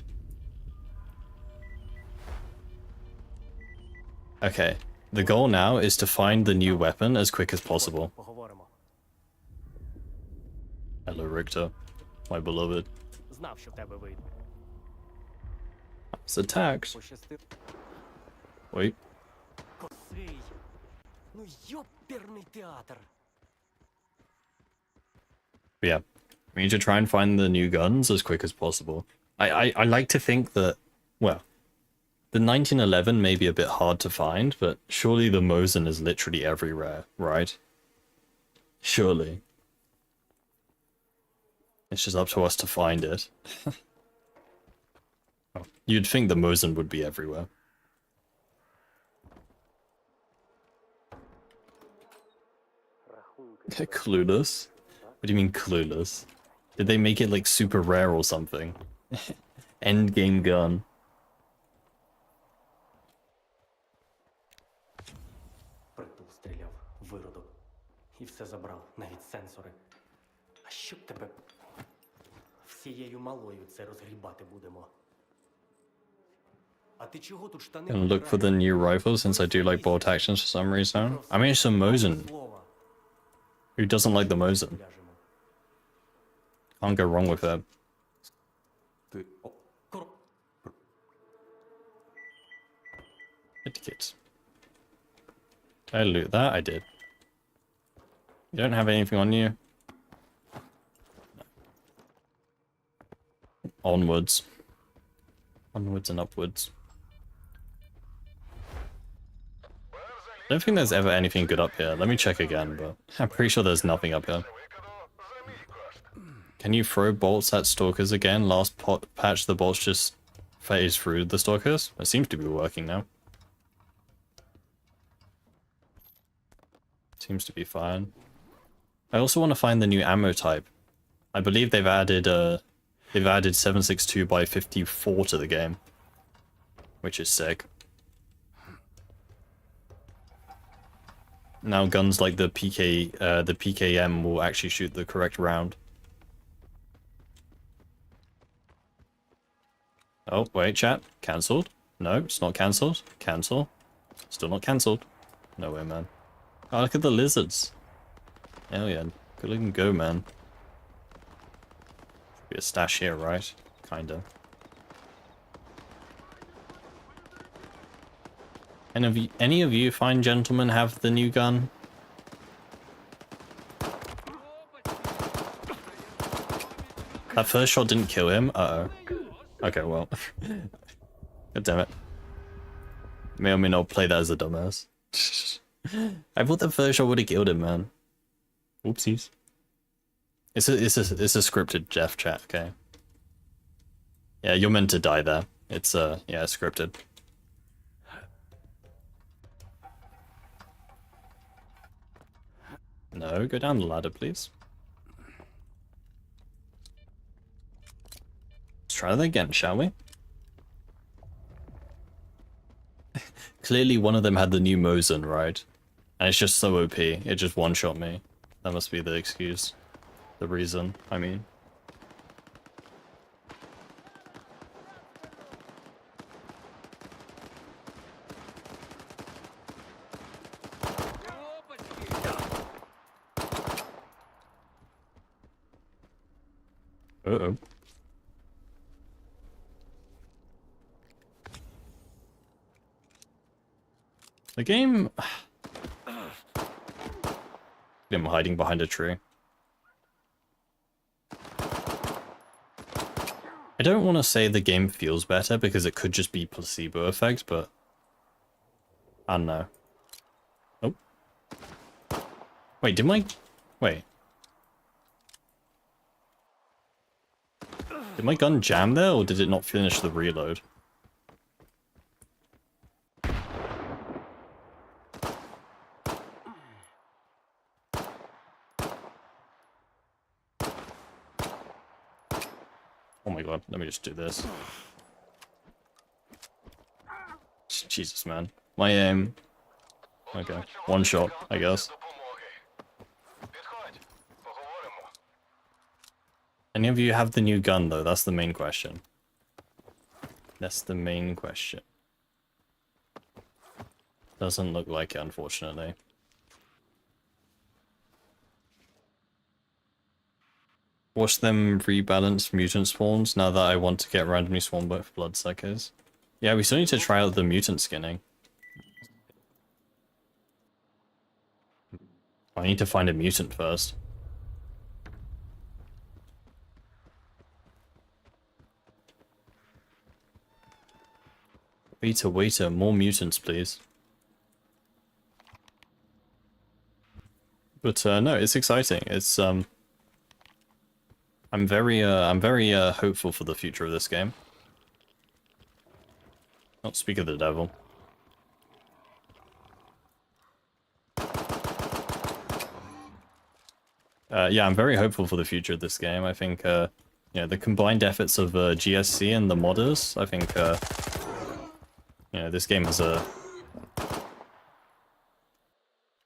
Okay, the goal now is to find the new weapon as quick as possible. Hello, Richter, my beloved. It's attacked. Wait. Yeah, we need to try and find the new guns as quick as possible. I like to think that, well, the 1911 may be a bit hard to find, but surely the Mosin is literally everywhere, right? Surely. It's just up to us to find it. Oh, you'd think the Mosin would be everywhere. Clueless? What do you mean clueless? Did they make it like super rare or something? Endgame gun. І все забрав, навіть сенсори. А щоб тебе всією малою це розгрібати будемо. А ти чого тут штани? Gonna look for the new rifle since I do like bolt actions for some reason. I mean, it's a Mosin. Who doesn't like the Mosin? Can't go wrong with it. Tickets. Did I loot that? I did. You don't have anything on you? No. Onwards. Onwards and upwards. I don't think there's ever anything good up here. Let me check again, but I'm pretty sure there's nothing up here. Can you throw bolts at stalkers again? Last patch, the bolts just phased through the stalkers. It seems to be working now. Seems to be fine. I also want to find the new ammo type. I believe they've added 7.62 by 54 to the game, which is sick. Now guns like the PKM will actually shoot the correct round. Oh wait, chat, cancelled. No, it's not cancelled. Cancel. Still not cancelled. No way, man. Oh, look at the lizards. Hell yeah. Good looking go, man. Should be a stash here, right? Kinda. And any of you fine gentlemen have the new gun? That first shot didn't kill him? Uh-oh. Okay, well. God damn it. May or may not play that as a dumbass. I thought the first shot would have killed him, man. Oopsies. It's a scripted Jeff chat, okay? Yeah, you're meant to die there. It's yeah, scripted. No, go down the ladder, please. Let's try that again, shall we? Clearly one of them had the new Mosin, right? And it's just so OP, it just one-shot me. That must be the excuse. The reason, I mean. Uh-oh. The game... him hiding behind a tree. I don't want to say the game feels better because it could just be placebo effect, but I don't know. Oh. Wait, did my... Wait. Did my gun jam there, or did it not finish the reload? Oh my god, let me just do this. Jesus, man. My aim... Okay, one shot, I guess. Any of you have the new gun, though? That's the main question. That's the main question. Doesn't look like it, unfortunately. Watch them rebalance mutant spawns now that I want to get randomly spawned by bloodsuckers. Yeah, we still need to try out the mutant skinning. I need to find a mutant first. Waiter, more mutants, please. But no, it's exciting. It's I'm very hopeful for the future of this game. Not speak of the devil. Yeah, I'm very hopeful for the future of this game. I think, you know, the combined efforts of GSC and the modders, I think, you know, this game has a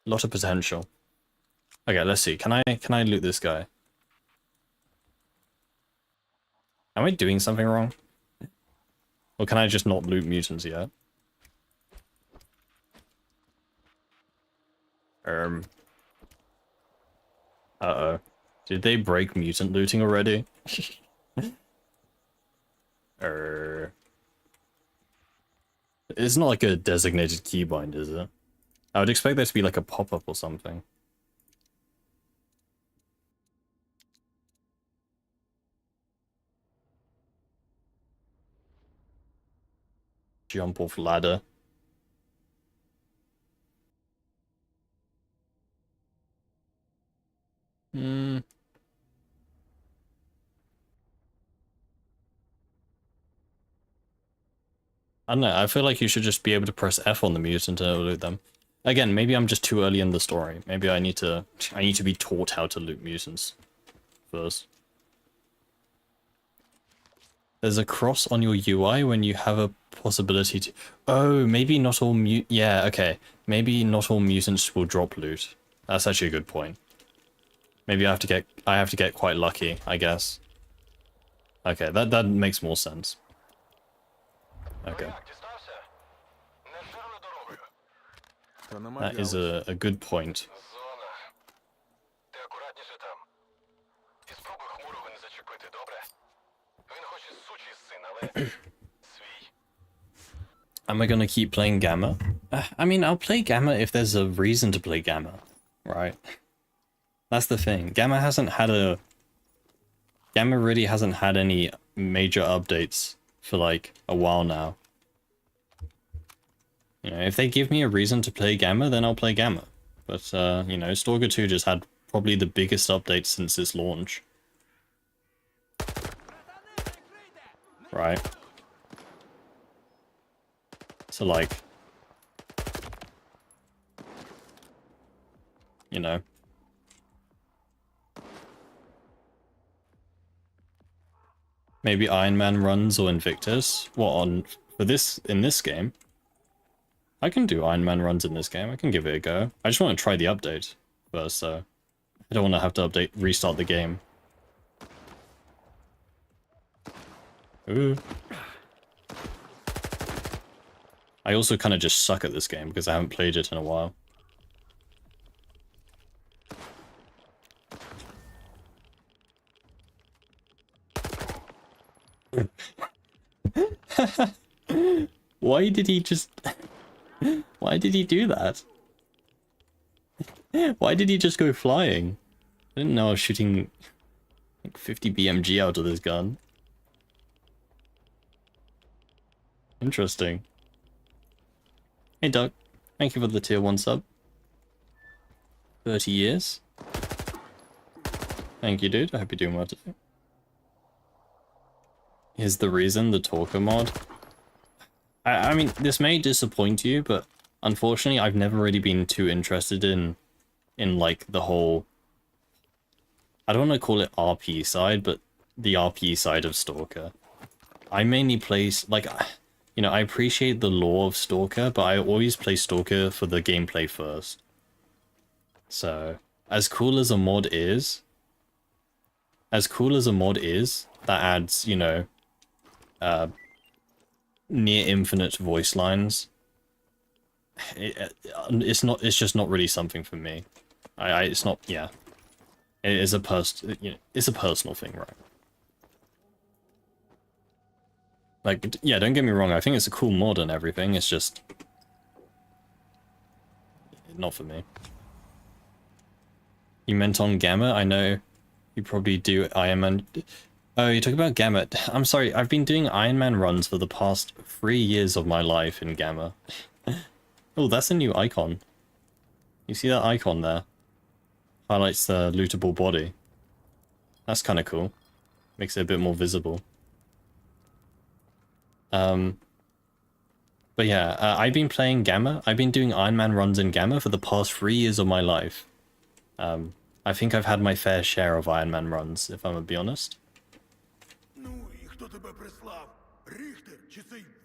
lot of potential. Okay, let's see. Can I loot this guy? Am I doing something wrong? Or can I just not loot mutants yet? Uh-oh. Did they break mutant looting already? It's not like a designated keybind, is it? I would expect there to be like a pop-up or something. Jump off ladder. Hmm. I don't know, I feel like you should just be able to press F on the mutant and loot them. Again, maybe I'm just too early in the story. Maybe I need to be taught how to loot mutants first. There's a cross on your UI when you have a possibility to... Oh, maybe not all yeah, okay. Maybe not all mutants will drop loot. That's actually a good point. Maybe I have to get quite lucky, I guess. Okay, that makes more sense. Okay. Та That is намагалась. a good point. Зона. Ти акуратніше там. І спробуй хмурого не зачепити, добре? Він хоч і сучий син, але свій. Am I gonna keep playing Gamma? I mean, I'll play Gamma if there's a reason to play Gamma, right? That's the thing. Gamma really hasn't had any major updates for like a while now. You know, if they give me a reason to play Gamma, then I'll play Gamma. But, you know, Stalker 2 just had probably the biggest update since its launch. Right? So, like, you know. Maybe Iron Man runs or Invictus. In this game? I can do Iron Man runs in this game. I can give it a go. I just want to try the update first, so I don't want to have to restart the game. Ooh. I also kind of just suck at this game because I haven't played it in a while. Why did he just... Why did he do that? Why did he just go flying? I didn't know I was shooting like 50 BMG out of this gun. Interesting. Hey Doug, thank you for the tier 1 sub. 30 years. Thank you, dude. I hope you're doing well today. Here's the reason, the Talker mod. I mean, this may disappoint you, but unfortunately, I've never really been too interested in like the whole... I don't want to call it RP side, but the RP side of Stalker. I mainly play, like, you know, I appreciate the lore of Stalker, but I always play Stalker for the gameplay first. So, as cool as a mod is, that adds, you know, near infinite voice lines. It's just not really something for me. It's not, yeah. It is it's a personal thing, right? Like, yeah, don't get me wrong, I think it's a cool mod and everything, it's just not for me. You meant on Gamma? I know you probably do Iron Man. Oh, you talk about Gamma. I'm sorry, I've been doing Iron Man runs for the past 3 years of my life in Gamma. Oh, that's a new icon. You see that icon there? Highlights the lootable body. That's kind of cool. Makes it a bit more visible. But yeah, I've been playing Gamma. I've been doing Iron Man runs in Gamma for the past 3 years of my life. I think I've had my fair share of Iron Man runs, if I'm gonna be honest.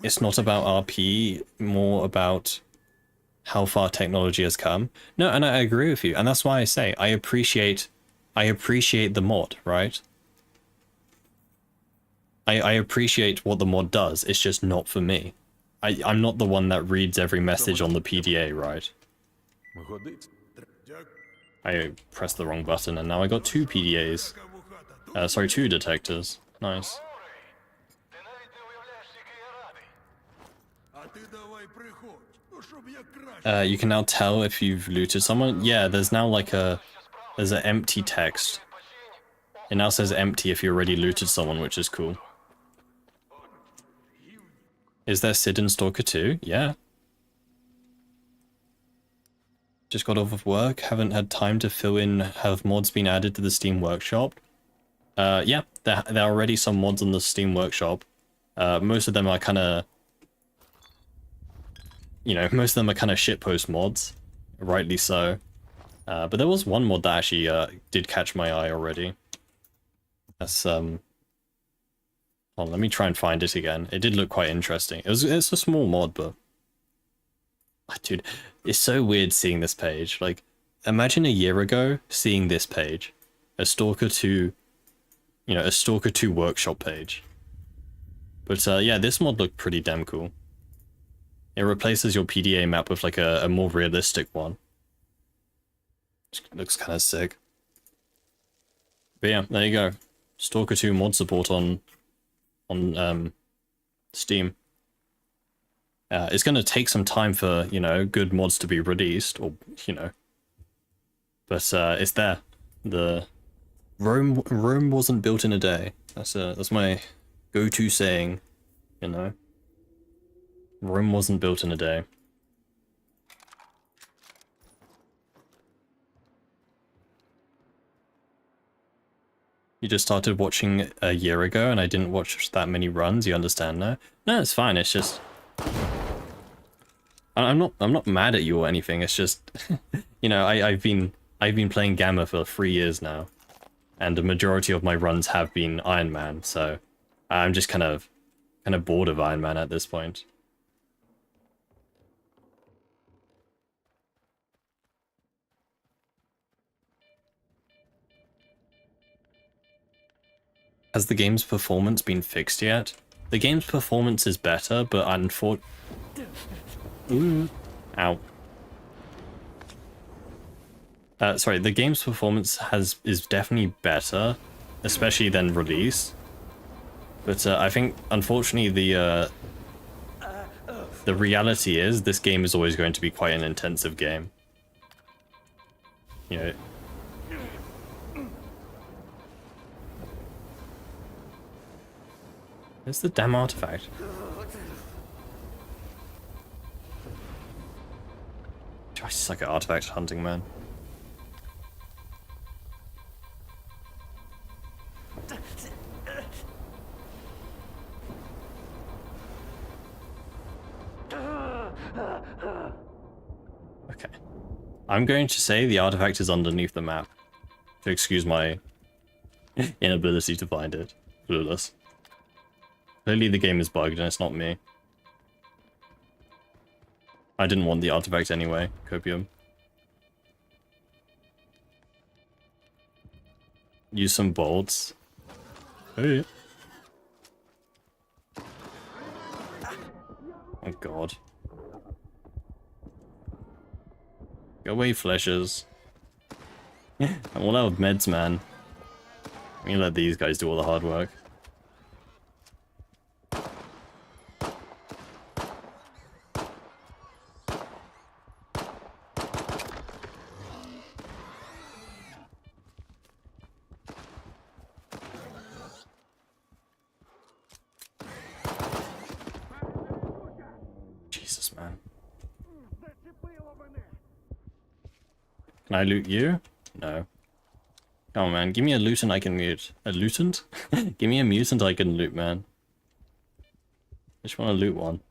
It's not about RP, more about how far technology has come. No, and I agree with you, and that's why I say I appreciate the mod, right? I appreciate what the mod does, it's just not for me. I'm not the one that reads every message on the PDA, right? Годиться. I pressed the wrong button and now I got 2 PDAs. Sorry, 2 detectors. Nice. Ти навіть не уявляєш, який я радий. А ти давай приходь, ну щоб як краще. You can now tell if you've looted someone. Yeah, there's now like there's an empty text. It now says empty if you already looted someone, which is cool. Is there Sid in Stalker 2? Yeah. Just got off of work, haven't had time to fill in, have mods been added to the Steam Workshop? Yeah, there are already some mods on the Steam Workshop. Most of them are kind of, you know, most of them are kind of shitpost mods, rightly so. But there was one mod that actually did catch my eye already. That's hold on, let me try and find it again. It did look quite interesting. It's a small mod, but dude, it's so weird seeing this page. Like, imagine a year ago seeing this page, a Stalker 2, you know, a Stalker 2 workshop page. But yeah, this mod looked pretty damn cool. It replaces your PDA map with like a more realistic one. Which looks kind of sick. But yeah, there you go. S.T.A.L.K.E.R 2 mod support on Steam. It's going to take some time for, you know, good mods to be released, or, you know. But it's there. The Rome wasn't built in a day. That's my go-to saying, you know. Rome wasn't built in a day. You just started watching a year ago and I didn't watch that many runs, you understand now? No, it's fine, it's just... I'm not mad at you or anything, it's just... you know, I've been playing Gamma for 3 years now. And the majority of my runs have been Iron Man, so... I'm just kind of bored of Iron Man at this point. Has the game's performance been fixed yet? The game's performance is better, but unfortunately... Ow. Sorry, the game's performance is definitely better, especially than release. But I think, unfortunately, the reality is this game is always going to be quite an intensive game. You know... Where's the damn artifact? I suck at artifact hunting, man. Okay. I'm going to say the artifact is underneath the map. To excuse my inability to find it. Clueless. Clearly the game is bugged and it's not me. I didn't want the artifact anyway, Copium. Use some bolts. Hey. Oh god. Go away, fleshes. I'm all out of meds, man. I'm gonna let these guys do all the hard work. Jesus, man. Can I loot you? No. Come on, man. Give me a mutant I can mute. A mutant? Give me a mutant I can loot, man. I just want to loot one.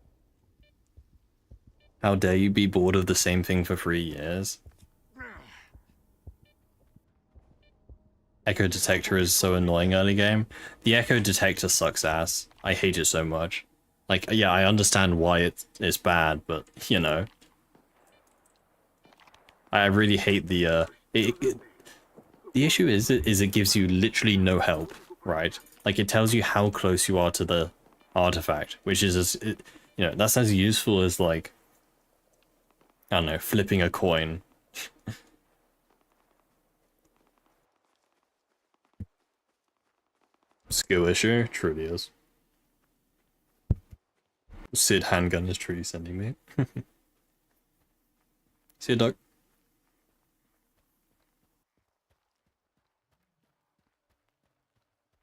How dare you be bored of the same thing for 3 years? Echo detector is so annoying early game. The echo detector sucks ass. I hate it so much. Like, yeah, I understand why it's bad, but, you know. I really hate the, the issue is it gives you literally no help, right? Like, it tells you how close you are to the artifact, which is, you know, that's as useful as, like, I don't know, flipping a coin. Skill issue? Truly is. Sid handgun is truly sending me. See you, Doc.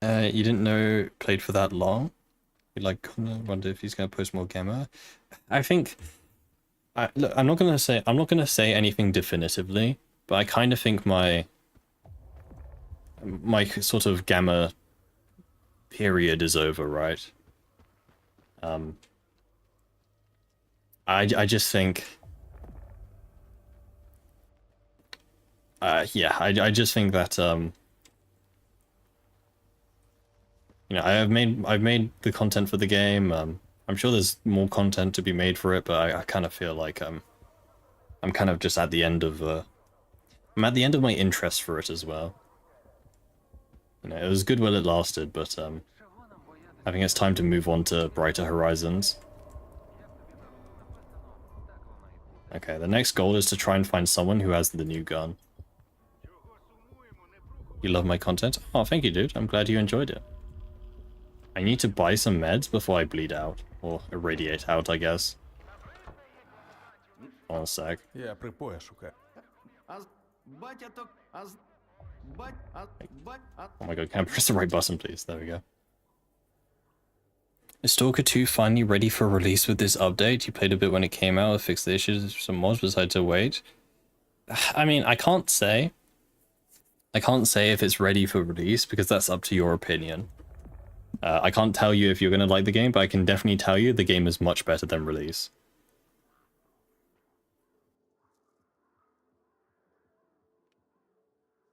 You didn't know played for that long? You like wonder if he's gonna post more Gamma? I think look, I'm not gonna say anything definitively, but I kind of think my sort of Gamma period is over, right? I just think yeah, I just think that you know, I've made the content for the game. I'm sure there's more content to be made for it, but I kind of feel like I'm kind of just at the end of I'm at the end of my interest for it as well. You know, it was good while it lasted, but I think it's time to move on to brighter horizons. Okay, the next goal is to try and find someone who has the new gun. You love my content? Oh, thank you, dude. I'm glad you enjoyed it. I need to buy some meds before I bleed out. Or irradiate out, I guess. Hold on a sec. Я припоя шукаю. Oh my god, can I press the right button, please? There we go. Is Stalker 2 finally ready for release with this update? You played a bit when it came out, fixed the issues, some mods, decided to wait. I mean, I can't say. I can't say if it's ready for release, because that's up to your opinion. I can't tell you if you're going to like the game, but I can definitely tell you the game is much better than release.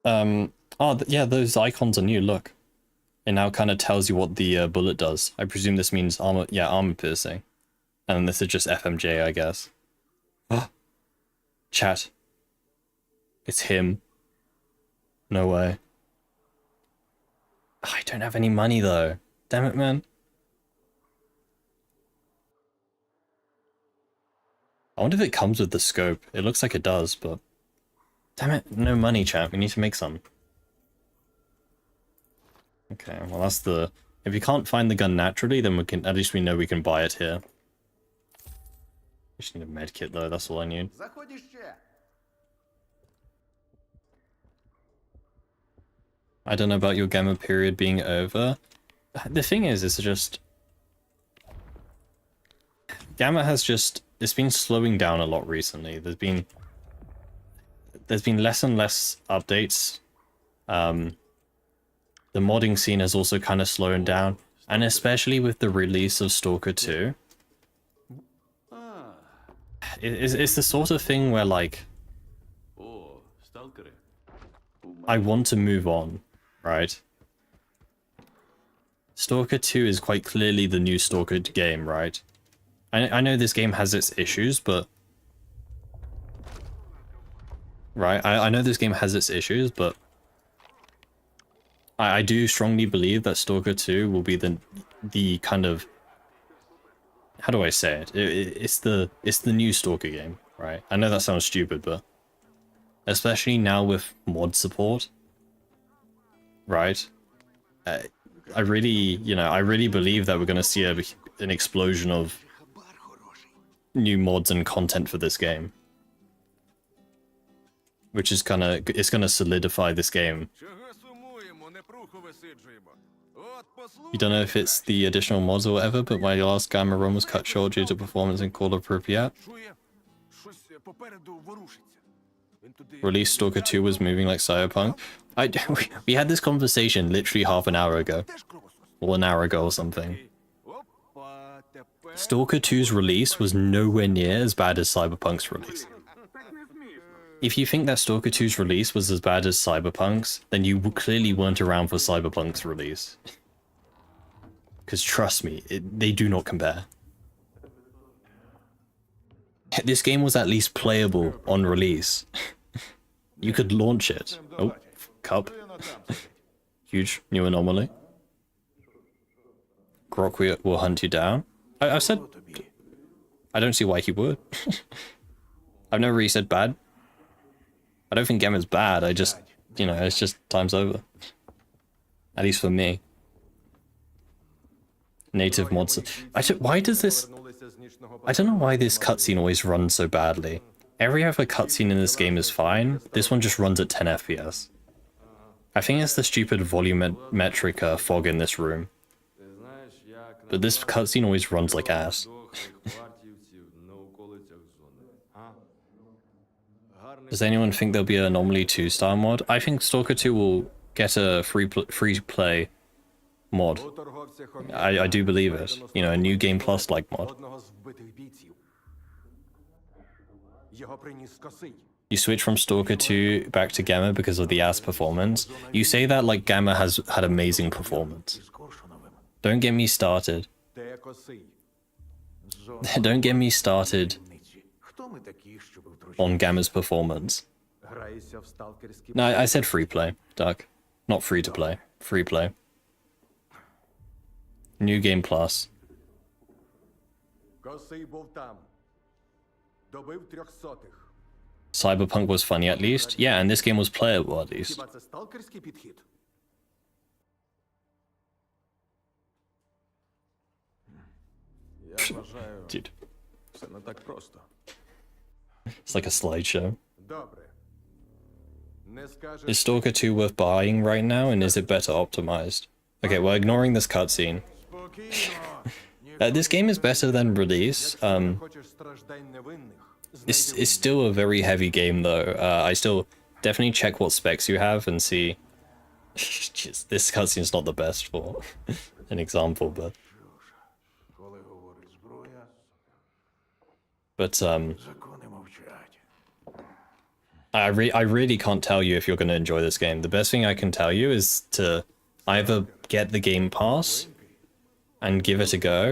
Yeah, those icons are new, look. It now kind of tells you what the bullet does. I presume this means armor, yeah, armor piercing. And this is just FMJ, I guess. Chat. It's him. No way. I don't have any money though. Damn it, man. I wonder if it comes with the scope. It looks like it does, but... Damn it, no money, chat. We need to make some. Okay, well that's the... If you can't find the gun naturally, then we can... At least we know we can buy it here. Just need a med kit though, that's all I need. I don't know about your gamma period being over. The thing is, it's just... Gamma has just... It's been slowing down a lot recently. There's been less and less updates. The modding scene has also kind of slowed down. And especially with the release of S.T.A.L.K.E.R 2. It's the sort of thing where, like... I want to move on, right? S.T.A.L.K.E.R 2 is quite clearly the new S.T.A.L.K.E.R game, right? I know this game has its issues, but... Right, I know this game has its issues, but... I do strongly believe that S.T.A.L.K.E.R 2 will be the kind of... How do I say it? It's the new S.T.A.L.K.E.R game, right? I know that sounds stupid, but... Especially now with mod support. Right? I really, you know, I really believe that we're going to see an explosion of new mods and content for this game. Which is it's gonna solidify this game. You don't know if it's the additional mods or whatever, but my last Gamma run was cut short due to performance in Call of Pripyat. Release S.T.A.L.K.E.R 2 was moving like Cyberpunk. We had this conversation literally half an hour ago. Or an hour ago or something. S.T.A.L.K.E.R 2's release was nowhere near as bad as Cyberpunk's release. If you think that S.T.A.L.K.E.R 2's release was as bad as Cyberpunk's, then you clearly weren't around for Cyberpunk's release. Because trust me, they do not compare. This game was at least playable on release. You could launch it. Oh, cup. Huge new anomaly. Grok will hunt you down. I've said... I don't see why he would. I've never really said bad. I don't think Gamma's bad, I just... You know, it's just time's over. At least for me. Native mods... Why does this... I don't know why this cutscene always runs so badly. Every other cutscene in this game is fine, this one just runs at 10 FPS. I think it's the stupid volumetric fog in this room. But this cutscene always runs like ass. Does anyone think there'll be an Anomaly 2-star mod? I think S.T.A.L.K.E.R 2 will get a free-play mod. I do believe it. You know, a New Game Plus like mod. You switch from S.T.A.L.K.E.R 2 back to Gamma because of the ass performance. You say that like Gamma has had amazing performance. Don't get me started. Don't get me started on Gamma's performance. No, I said free play, Duck. Not free to play. Free play. New Game Plus. Добив 300-х. Cyberpunk was funny at least. Yeah, and this game was playable at least. Хіба це сталкерський підхід? Я вважаю, Dude, все не так просто. it's like a slideshow. Добре. Не скажеш... Is Stalker 2 worth buying right now, and is it better optimized? Okay, well, ignoring this cutscene. This game is better than release. Хочеш страждань невинних? It's still a very heavy game though. I still definitely check what specs you have and see. Jeez, this cutscene is not the best for an example, but I really can't tell you if you're going to enjoy this game. The best thing I can tell you is to either get the Game Pass and give it a go,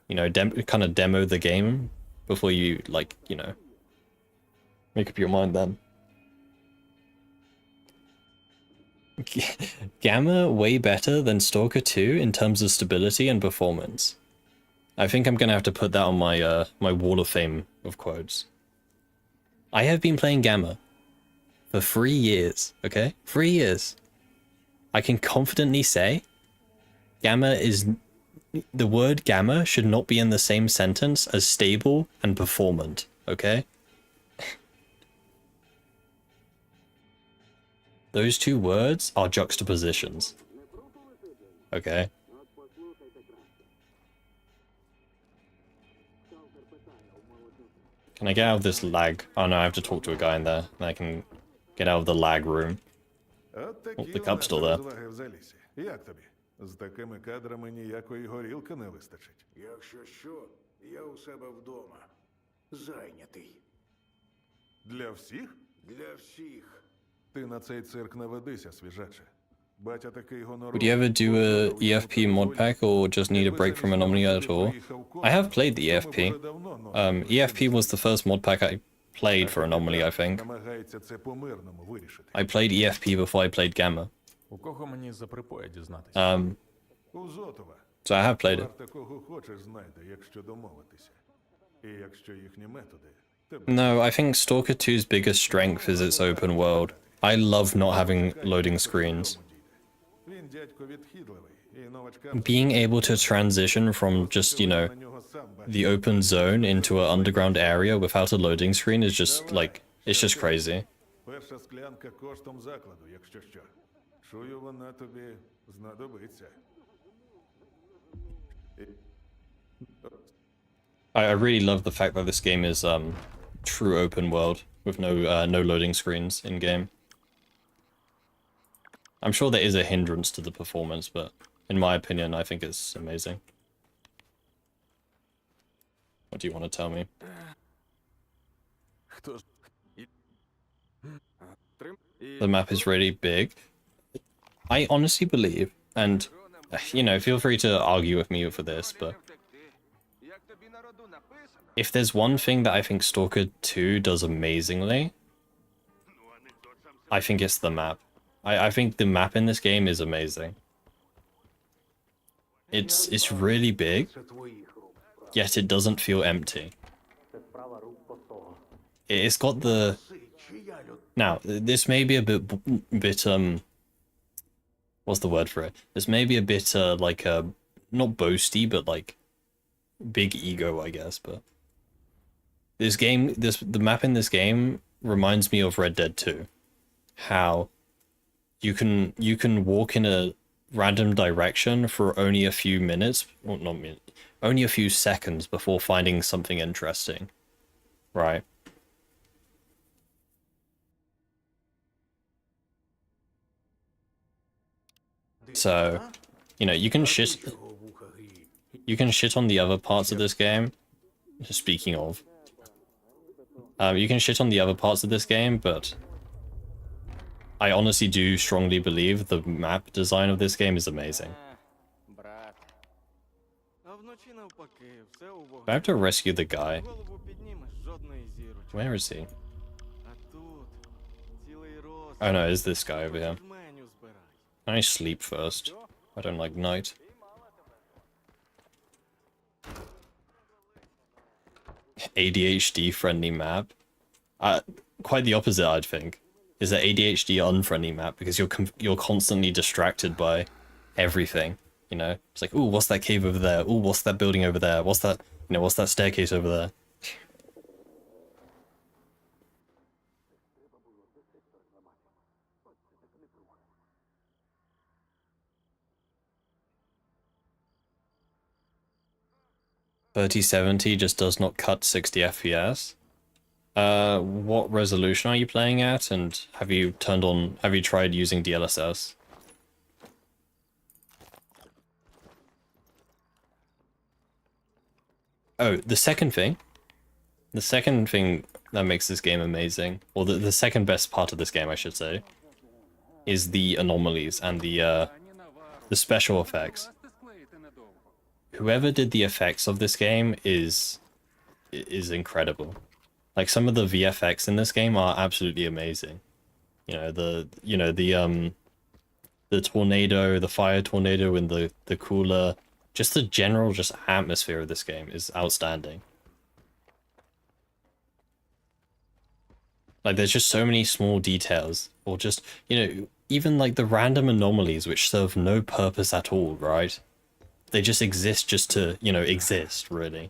you know, kind of demo the game before you, like, you know, make up your mind then. Gamma way better than Stalker 2 in terms of stability and performance. I think I'm gonna have to put that on my my wall of fame of quotes. I have been playing Gamma for 3 years, okay? 3 years. I can confidently say Gamma is... The word Gamma should not be in the same sentence as stable and performant, okay? Those two words are juxtapositions. Okay? Can I get out of this lag? Oh no, I have to talk to a guy in there, and I can get out of the lag room. Oh, the cup's still there. Як тобі? З такими кадрами ніякої горілки не вистачить. Якщо що, я у себе вдома. Зайнятий. Для всіх? Для всіх. Ти на цей цирк не ведися, свіжаче. Батя такий гоноровий. Would you ever do a EFP mod pack or just need a break from Anomaly at all? I have played the EFP. EFP was the first mod pack I played for Anomaly, I think. Намагається це по-мирному вирішити. I played EFP before I played Gamma. У кого мені за припоя дізнатися? У Зотова. So I have played it. Варта кого хочеш знайде, якщо домовитися. І якщо їхні методи... No, I think Stalker 2's biggest strength is its open world. I love not having loading screens. Він дядько відхідливий, і новачкам... Being able to transition from just, you know, the open zone into an underground area without a loading screen is just, like, it's just crazy. Перша склянка коштом закладу, якщо що. Чую, вона тобі знадобиться. I really love the fact that this game is true open world with no loading screens in game. I'm sure there is a hindrance to the performance, but in my opinion, I think it's amazing. What do you want to tell me? Хто ж? The map is really big. I honestly believe, and you know, feel free to argue with me for this, but if there's one thing that I think Stalker 2 does amazingly, I think it's the map. I think the map in this game is amazing. It's really big, yet it doesn't feel empty. It's got the... Now, this may be a bit what's the word for it? This may be a bit like not boasty, but like big ego, I guess. But this game, the map in this game reminds me of Red Dead 2. How you can walk in a random direction for only a few minutes, well, not minutes, only a few seconds before finding something interesting, right? So, you know, you can shit on the other parts of this game. Speaking of, you can shit on the other parts of this game, but I honestly do strongly believe the map design of this game is amazing. I have to rescue the guy. Where is he? Oh no, it's this guy over here. I sleep first. I don't like night. ADHD friendly map. Quite the opposite, I'd think. Is an ADHD unfriendly map because you're constantly distracted by everything. You know, it's like, ooh, what's that cave over there? Ooh, what's that building over there? What's that? You know, what's that staircase over there? "3070 just does not cut 60 FPS. What resolution are you playing at? And have you tried using DLSS? Oh, the second thing that makes this game amazing, or the second best part of this game, I should say, is the anomalies and the special effects. Whoever did the effects of this game is incredible. Like, some of the VFX in this game are absolutely amazing. You know, the tornado, the fire tornado, and the cooler, just the general atmosphere of this game is outstanding. Like, there's just so many small details, or just, you know, even like the random anomalies which serve no purpose at all, right? They just exist just to, you know, exist, really.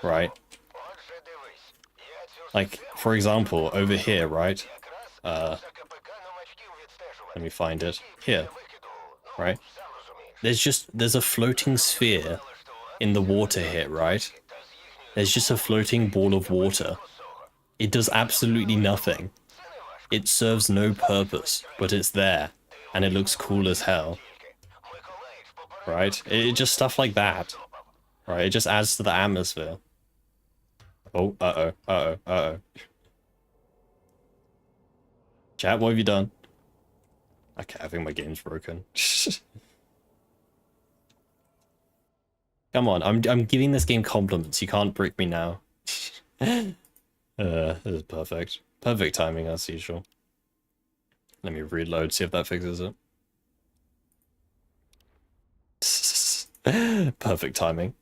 Right? Like, for example, over here, right? Let me find it. Here. Right? There's a floating sphere in the water here, right? There's just a floating ball of water. It does absolutely nothing. It serves no purpose, but it's there, and it looks cool as hell. Right? It just stuff like that. Right? It just adds to the atmosphere. Oh, uh-oh. Chat, what have you done? Okay, I think my game's broken. Come on, I'm giving this game compliments. You can't break me now. This is perfect. Perfect timing as usual. Let me reload, see if that fixes it. Perfect timing.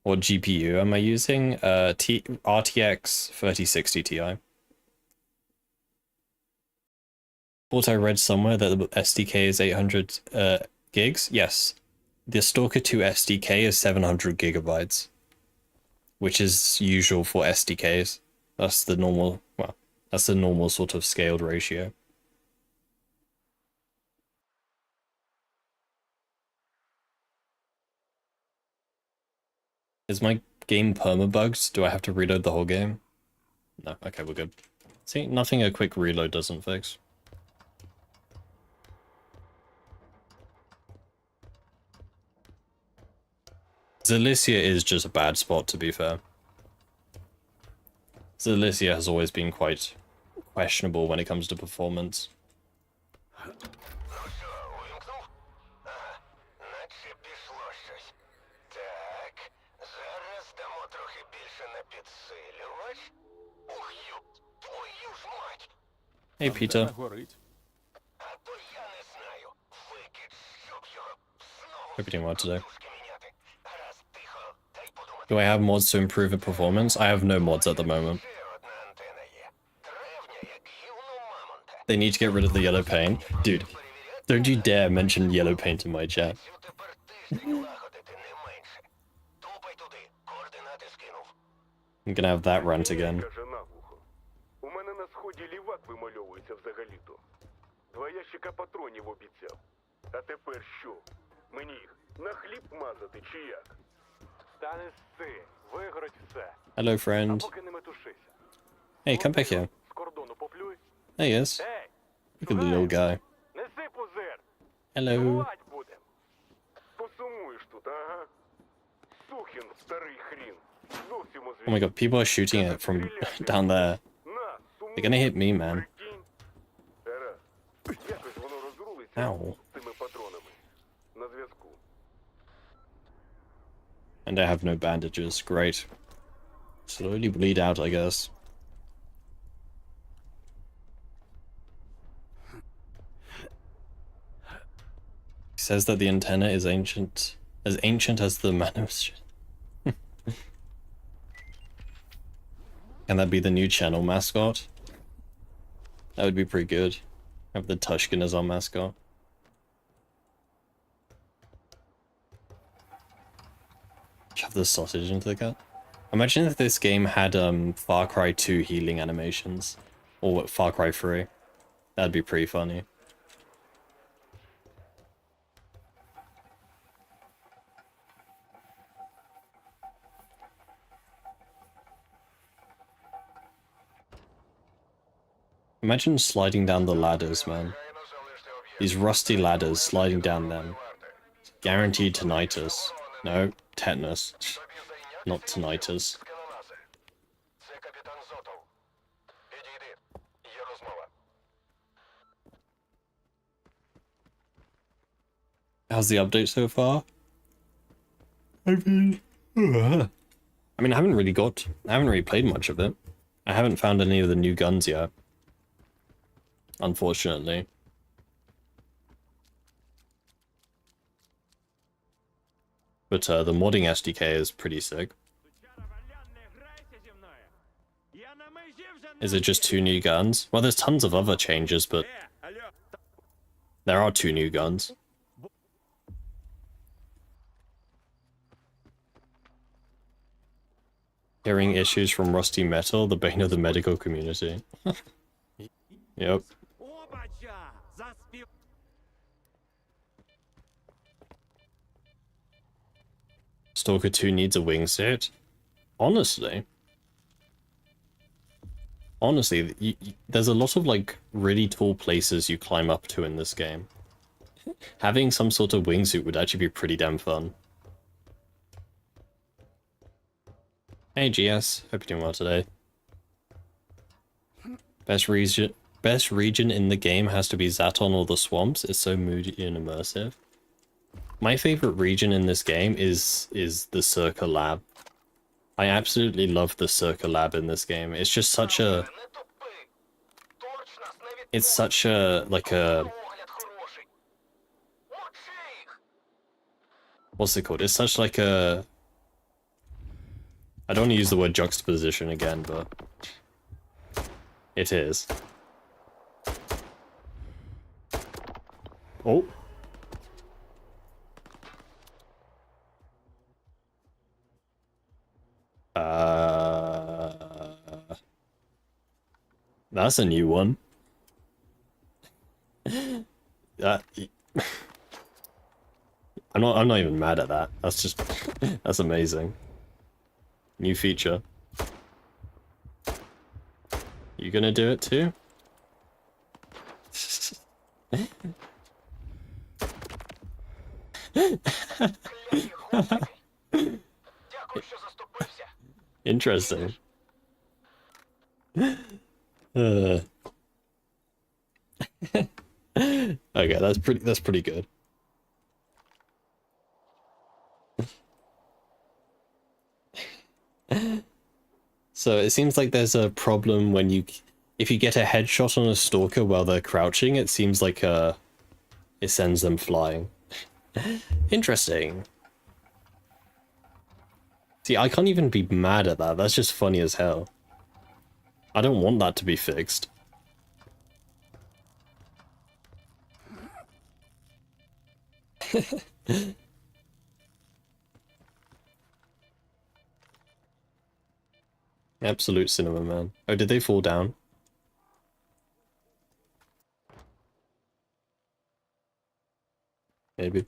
What GPU am I using? RTX 3060 Ti. Thought I read somewhere that the SDK is 800 gigs. Yes. The S.T.A.L.K.E.R 2 SDK is 700 gigabytes, which is usual for SDKs. That's the normal, well, that's the normal sort of scaled ratio. Is my game permabugged? Do I have to reload the whole game? No, okay, we're good. See, nothing a quick reload doesn't fix. Zalicia is just a bad spot, to be fair. Zalicia has always been quite questionable when it comes to performance. Hey, Peter. Hope you're doing well today. Do I have mods to improve the performance? I have no mods at the moment. They need to get rid of the yellow paint. Dude, don't you dare mention yellow paint in my chat. I'm gonna have that rant again. Hello, friend. Hey, come back here. There he is. Look at the little guy. Hello. Oh my god, people are shooting it from down there. They're gonna hit me, man. Ow. And I have no bandages. Great. Slowly bleed out, I guess. He says that the antenna is ancient as the man of... Can that be the new channel mascot? That would be pretty good. Have the Tushkin as our mascot. Shove the sausage into the cut. Imagine if this game had Far Cry 2 healing animations. Or Far Cry 3. That'd be pretty funny. Imagine sliding down the ladders, man. These rusty ladders, sliding down them. Guaranteed tinnitus. No, tetanus. Not tinnitus. Це капітан Зотов. Підійди. Є розмова. How's the update so far? I mean, I haven't really played much of it. I haven't found any of the new guns yet. Unfortunately. But the modding SDK is pretty sick. Is it just 2 new guns? Well, there's tons of other changes, but there are 2 new guns. Hearing issues from rusty metal, the bane of the medical community. Yep. Stalker 2 needs a wingsuit? Honestly, there's a lot of, like, really tall places you climb up to in this game. Having some sort of wingsuit would actually be pretty damn fun. Hey GS, hope you're doing well today. Best region in the game has to be Zaton or the swamps. It's so moody and immersive. My favorite region in this game is the Circa Lab. I absolutely love the Circa Lab in this game. It's just such a... It's such a, like a... What's it called? It's such like a... I don't want to use the word juxtaposition again, but... It is. Oh. That's a new one. That I'm not even mad at that. That's just that's amazing. New feature. You gonna do it too? Interesting. Okay, that's pretty good. So it seems like there's a problem when if you get a headshot on a stalker while they're crouching, it seems like it sends them flying. Interesting. See, I can't even be mad at that. That's just funny as hell. I don't want that to be fixed. Absolute cinema, man. Oh, did they fall down? Maybe.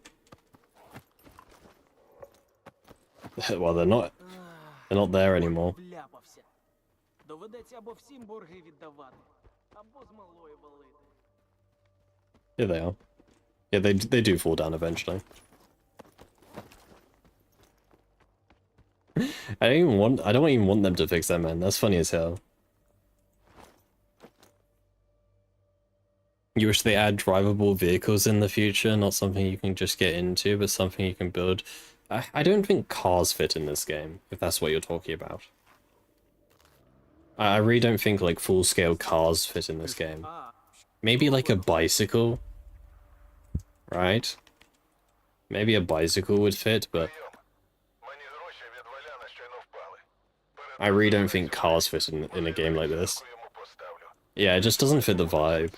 Well, they're not there anymore. Here they are. Yeah, they do fall down eventually. I don't even want them to fix that, man. That's funny as hell. You wish they add drivable vehicles in the future, not something you can just get into, but something you can build. I don't think cars fit in this game, if that's what you're talking about. I really don't think, like, full-scale cars fit in this game. Maybe, like, a bicycle? Right? Maybe a bicycle would fit, but... I really don't think cars fit in a game like this. Йому поставлю. Yeah, it just doesn't fit the vibe,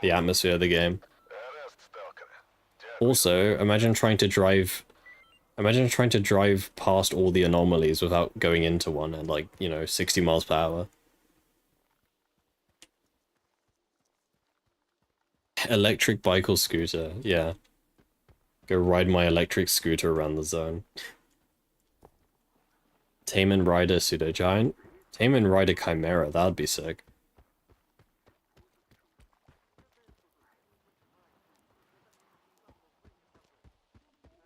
the atmosphere of the game. Гаразд, сталкере. Дякую. Also, imagine trying to drive past all the anomalies without going into one at like, you know, 60 miles per hour. Electric bike or scooter, yeah. Go ride my electric scooter around the zone. Tame and ride a pseudo giant. Tame and ride a chimera, that'd be sick.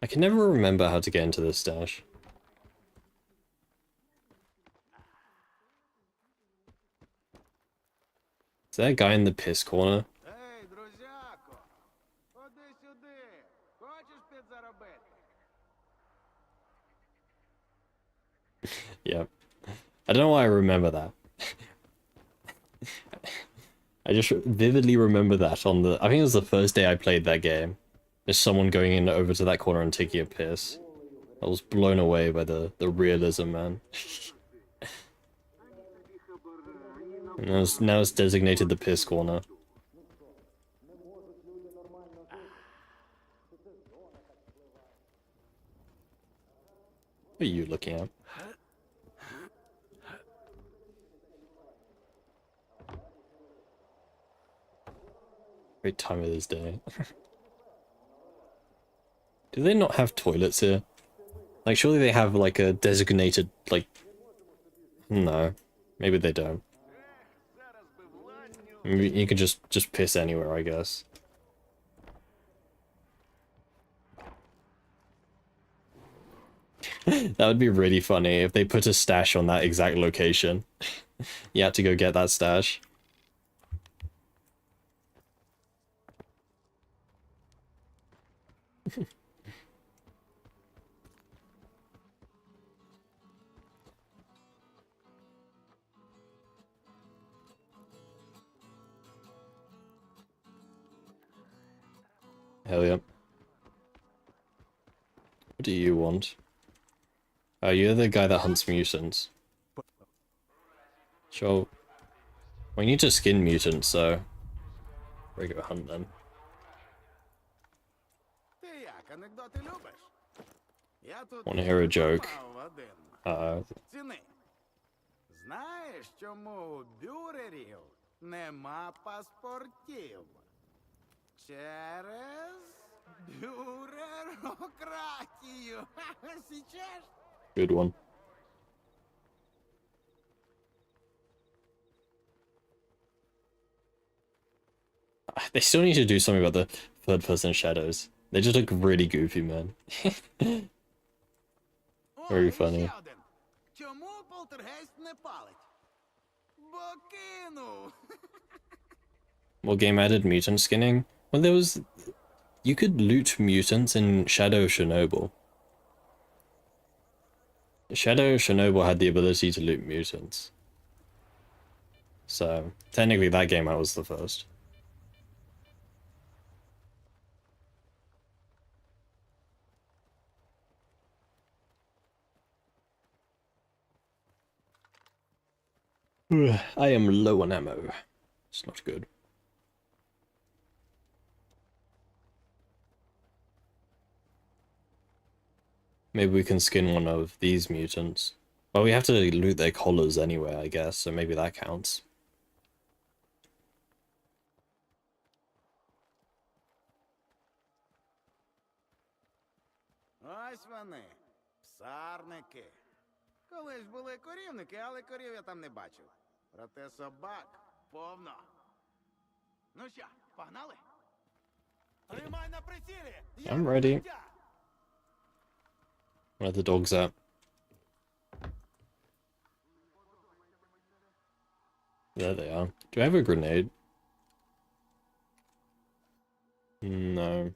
I can never remember how to get into this stash. Is there a guy in the piss corner? Ей, друзяко, ходи сюди. Хочеш підзаробити? Yep. I don't know why I remember that. I just vividly remember that on the... I think it was the first day I played that game. There's someone going in over to that corner and taking a piss. I was blown away by the realism, man. And now it's designated the piss corner. What are you looking at? Great time of this day. Do they not have toilets here? Like, surely they have, like, a designated, like... No. Maybe they don't. Maybe you can just piss anywhere, I guess. That would be really funny if they put a stash on that exact location. You had to go get that stash. Hell yeah. What do you want? Oh, you're the guy that hunts mutants. Sure. We need to skin mutants, so... we go hunt them. Ти як, анекдоти любиш? Я тут Wanna hear a joke? мав один. Uh, Ціни. Знаєш, чому у бюрерів нема паспортів? Через бюрерократію. Січеш? good one. They still need to do something about the third-person shadows. They just look really goofy, man. Very funny. Ще один. Чому полтергейст не палить? Бо кинув. What game added mutant skinning? Well, there was... You could loot mutants in Shadow Chernobyl. Shadow Chernobyl had the ability to loot mutants. So, technically that game out was the first. I am low on ammo. It's not good. Maybe we can skin one of these mutants. Well, we have to loot their collars anyway, I guess, so maybe that counts. Ось вони, псарники. Колись були корівники, але корів я там не бачив. Проте собак повно. Ну що, погнали? Тримай на прицілі! I'm ready. Where are the dogs at? There they are. Do I have a grenade? No.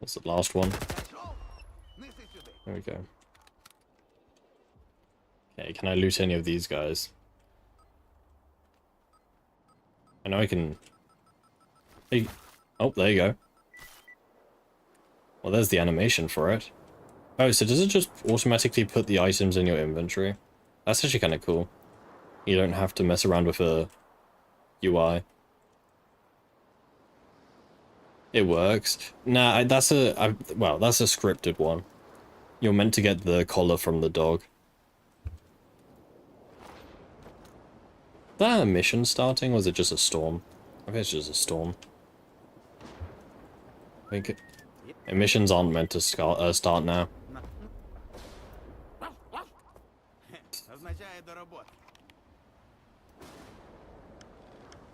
That's the last one. Зайшов? Неси сюди. There we go. Okay, can I loot any of these guys? I know I can... Hey. Oh, there you go. Well, there's the animation for it. Oh, so does it just automatically put the items in your inventory? That's actually kind of cool. You don't have to mess around with a UI. It works. Nah, that's well, that's a scripted one. You're meant to get the collar from the dog. Is that a mission starting, or is it just a storm? I think it's just a storm. I think missions aren't meant to start now. Означає до роботи.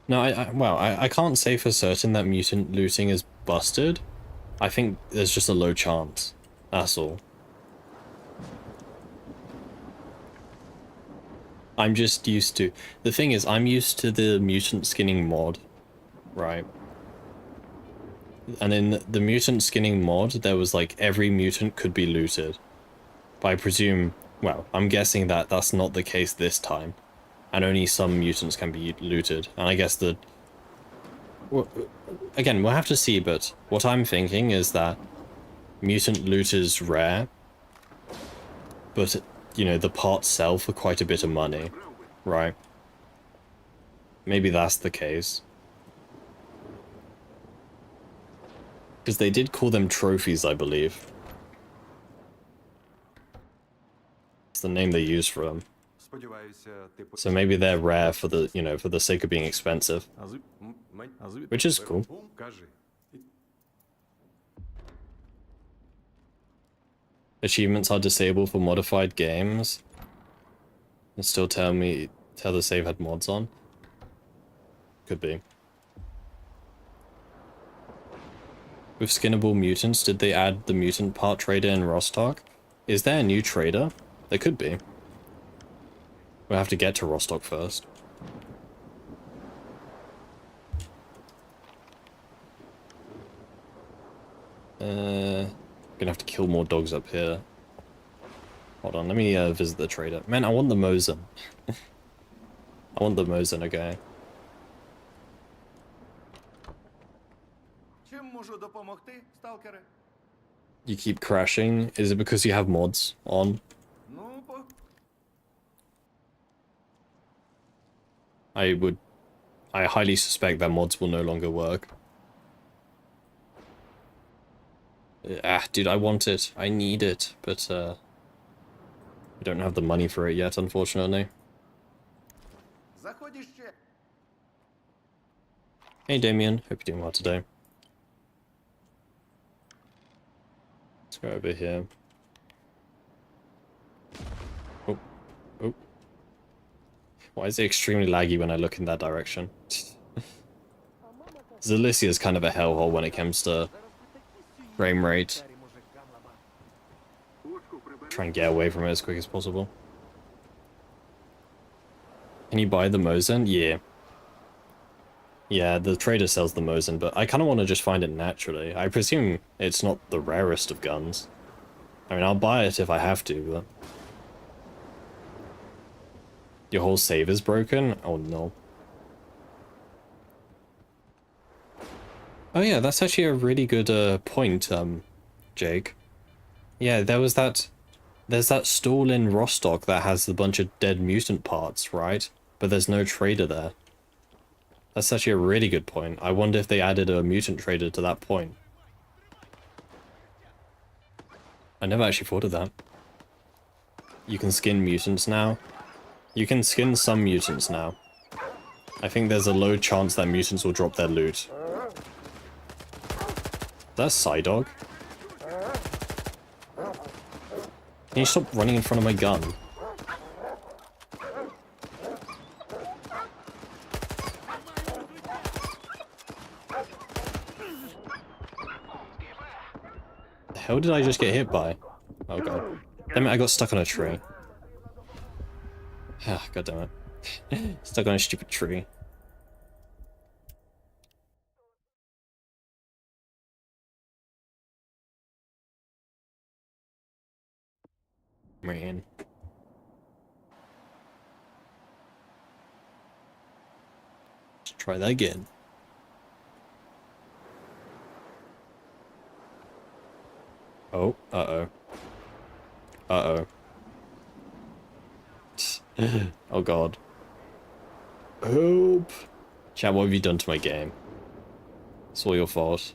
No, well, I can't say for certain that mutant looting is busted. I think there's just a low chance. That's all. I'm just used to... The thing is, I'm used to the mutant skinning mod, right? And in the mutant skinning mod, there was like every mutant could be looted. But I presume... Well, I'm guessing that that's not the case this time. And only some mutants can be looted. And I guess the... Well, again, we'll have to see, but what I'm thinking is that mutant loot is rare. But, you know, the parts sell for quite a bit of money. Right? Maybe that's the case. Because they did call them trophies, I believe. It's the name they use for them. So maybe they're rare for the, you know, for the sake of being expensive. Which is cool. Achievements are disabled for modified games. And still tell the save had mods on. Could be. With skinnable mutants, did they add the mutant part trader in Rostock? Is there a new trader? There could be. We'll have to get to Rostock first. Gonna have to kill more dogs up here. Hold on, let me visit the trader. Man, I want the Mosin. I want the Mosin, okay. Чим можу допомогти, сталкери? You keep crashing. Is it because you have mods on? Ну, I highly suspect that mods will no longer work. Ah, dude, I want it. I need it, but I don't have the money for it yet, unfortunately. заходь іще. Hey, Damien. Hope you're doing well today. Let's go over here. Oh. Oh. Why is it extremely laggy when I look in that direction? Zalicia is kind of a hellhole when it comes to frame rate. Try and get away from it as quick as possible. Can you buy the Mosin? Yeah. Yeah, the trader sells the Mosin, but I kind of want to just find it naturally. I presume it's not the rarest of guns. I mean, I'll buy it if I have to, but... Your whole save is broken? Oh no. Oh yeah, that's actually a really good point, Jake. Yeah, there's that stall in Rostock that has a bunch of dead mutant parts, right? But there's no trader there. That's actually a really good point. I wonder if they added a mutant trader to that point. I never actually thought of that. You can skin mutants now. You can skin some mutants now. I think there's a low chance that mutants will drop their loot. That's Psydog. Can you stop running in front of my gun? The hell did I just get hit by? Oh god. Damn it, I got stuck on a tree. Ah, god damn it. Stuck on a stupid tree. Man. Let's try that again. Oh, uh-oh. Uh-oh. Oh god. Help! Chat, what have you done to my game? It's all your fault.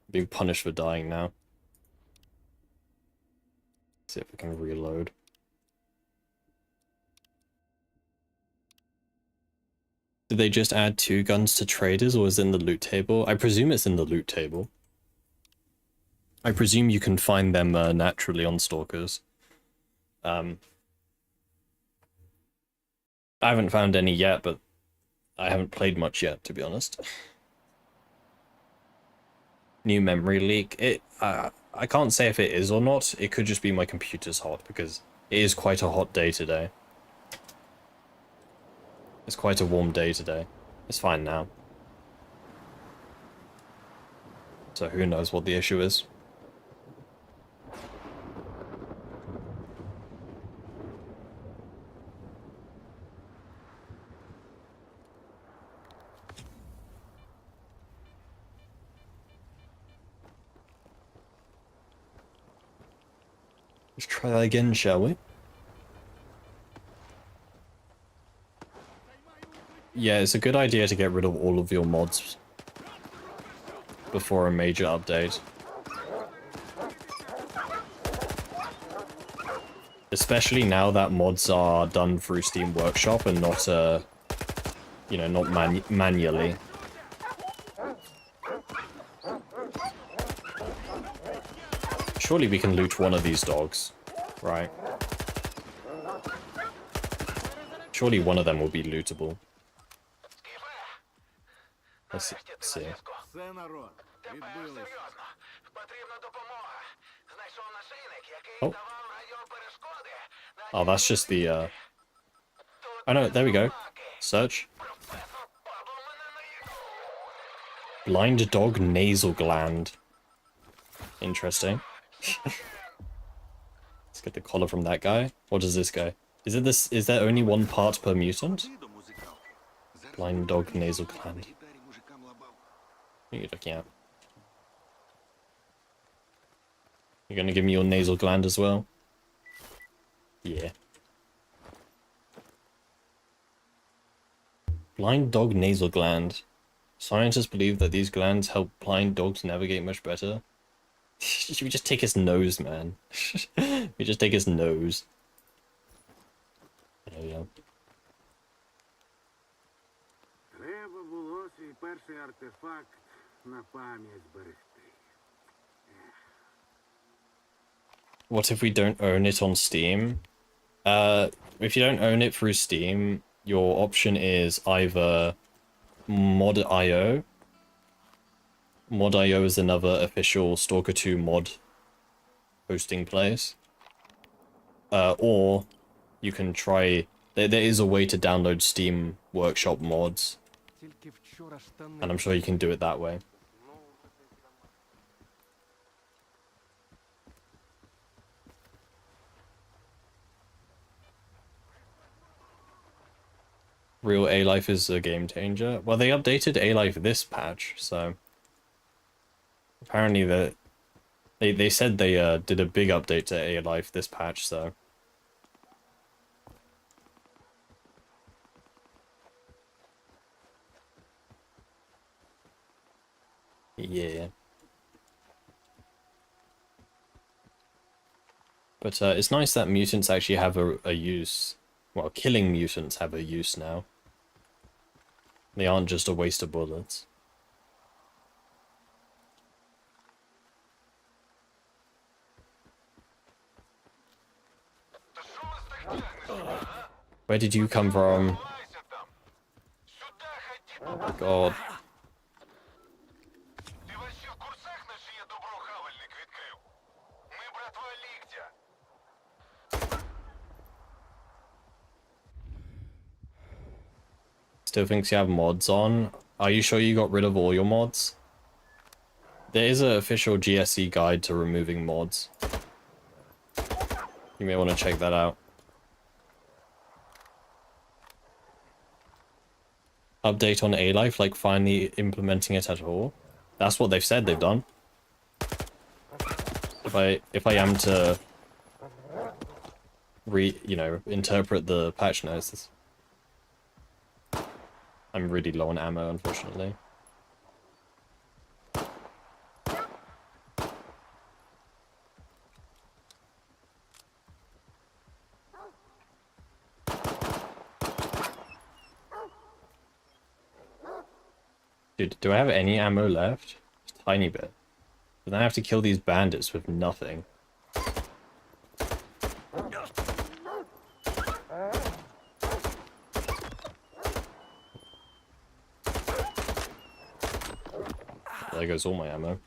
I'm being punished for dying now. See if I can reload. Did they just add 2 guns to traders, or is it in the loot table? I presume it's in the loot table. I presume you can find them naturally on stalkers. I haven't found any yet, but I haven't played much yet, to be honest. New memory leak. I can't say if it is or not. It could just be my computer's hot, because it is quite a hot day today. It's quite a warm day today. It's fine now. So who knows what the issue is. Let's try that again, shall we? Yeah, it's a good idea to get rid of all of your mods before a major update. Especially now that mods are done through Steam Workshop and not, you know, not manually. Surely we can loot one of these dogs, right? Surely one of them will be lootable. Let's see. Все, народ, відбились. Серйозно, потрібна допомога. Знайшов нашийник, який Oh. давав радіоперешкоди. Oh, that's just the, Oh no, there we go. Search. Blind dog nasal gland. Interesting. Let's get the collar from that guy. What does this guy? Is there only 1 part per mutant? Blind dog nasal gland. What are you looking at? You're gonna give me your nasal gland as well? Yeah. Blind dog nasal gland. Scientists believe that these glands help blind dogs navigate much better. Should we just take his nose, man? We just take his nose. There we go. Треба було свій перший артефакт на пам'ять зберегти. What if we don't own it on Steam? If you don't own it through Steam, your option is either mod.io. Mod.io is another official Stalker 2 mod hosting place. Or you can try... There is a way to download Steam Workshop mods. And I'm sure you can do it that way. Real A-Life is a game changer. Well, they updated A-Life this patch, so... Apparently they said they did a big update to A-Life this patch, so... Yeah. But it's nice that mutants actually have a use. Well, killing mutants have a use now. They aren't just a waste of bullets. Where did you come from? God. Ти вообще в курсах, на чиє добро хавальник відкрив? Ми братва ліктя. Still thinks you have mods on. Are you sure you got rid of all your mods? There is an official GSE guide to removing mods. You may want to check that out. Update on A-Life, like finally implementing it at all. That's what they've said they've done. If I am to interpret the patch notes, I'm really low on ammo, unfortunately. Dude, do I have any ammo left? Just a tiny bit. But then I have to kill these bandits with nothing. There goes all my ammo.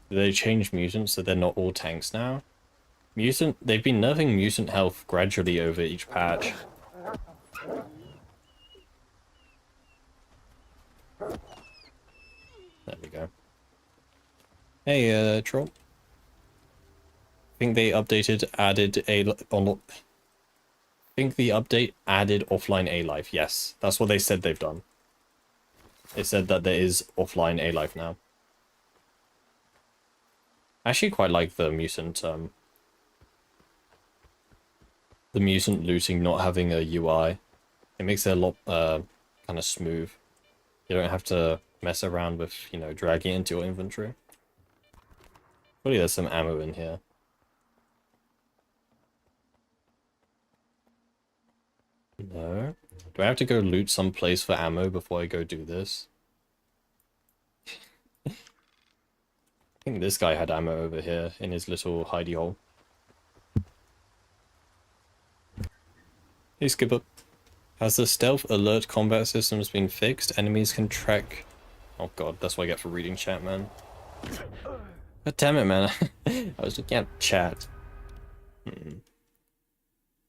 They changed mutants so they're not all tanks now. They've been nerfing mutant health gradually over each patch. There we go. Hey, Troll. I think the update added offline A-Life. Yes, that's what they said they've done. They said that there is offline A-Life now. I actually quite like the mutant looting not having a UI. It makes it a lot kind of smooth. You don't have to mess around with, dragging it into your inventory. Probably there's some ammo in here. No. Do I have to go loot some place for ammo before I go do this? I think this guy had ammo over here in his little hidey hole. Hey, Skipper. Has the stealth alert combat systems been fixed? Enemies can track... Oh god, that's what I get for reading chat, man. God damn it, man. I was looking at chat.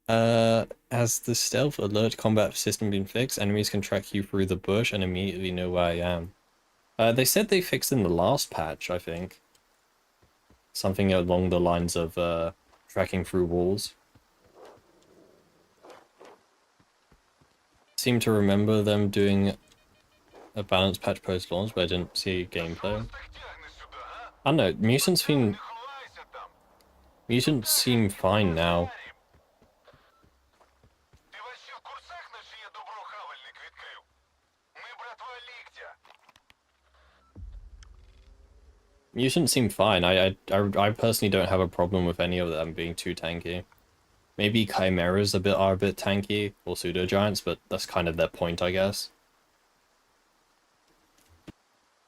Has the stealth alert combat system been fixed? Enemies can track you through the bush and immediately know where I am. They said they fixed in the last patch, I think. Something along the lines of tracking through walls. Seem to remember them doing a balanced patch post-launch, but I didn't see gameplay. I don't know, mutants seem fine now. Mutants seem fine. I personally don't have a problem with any of them being too tanky. Maybe chimeras are a bit tanky, or pseudo-giants, but that's kind of their point, I guess.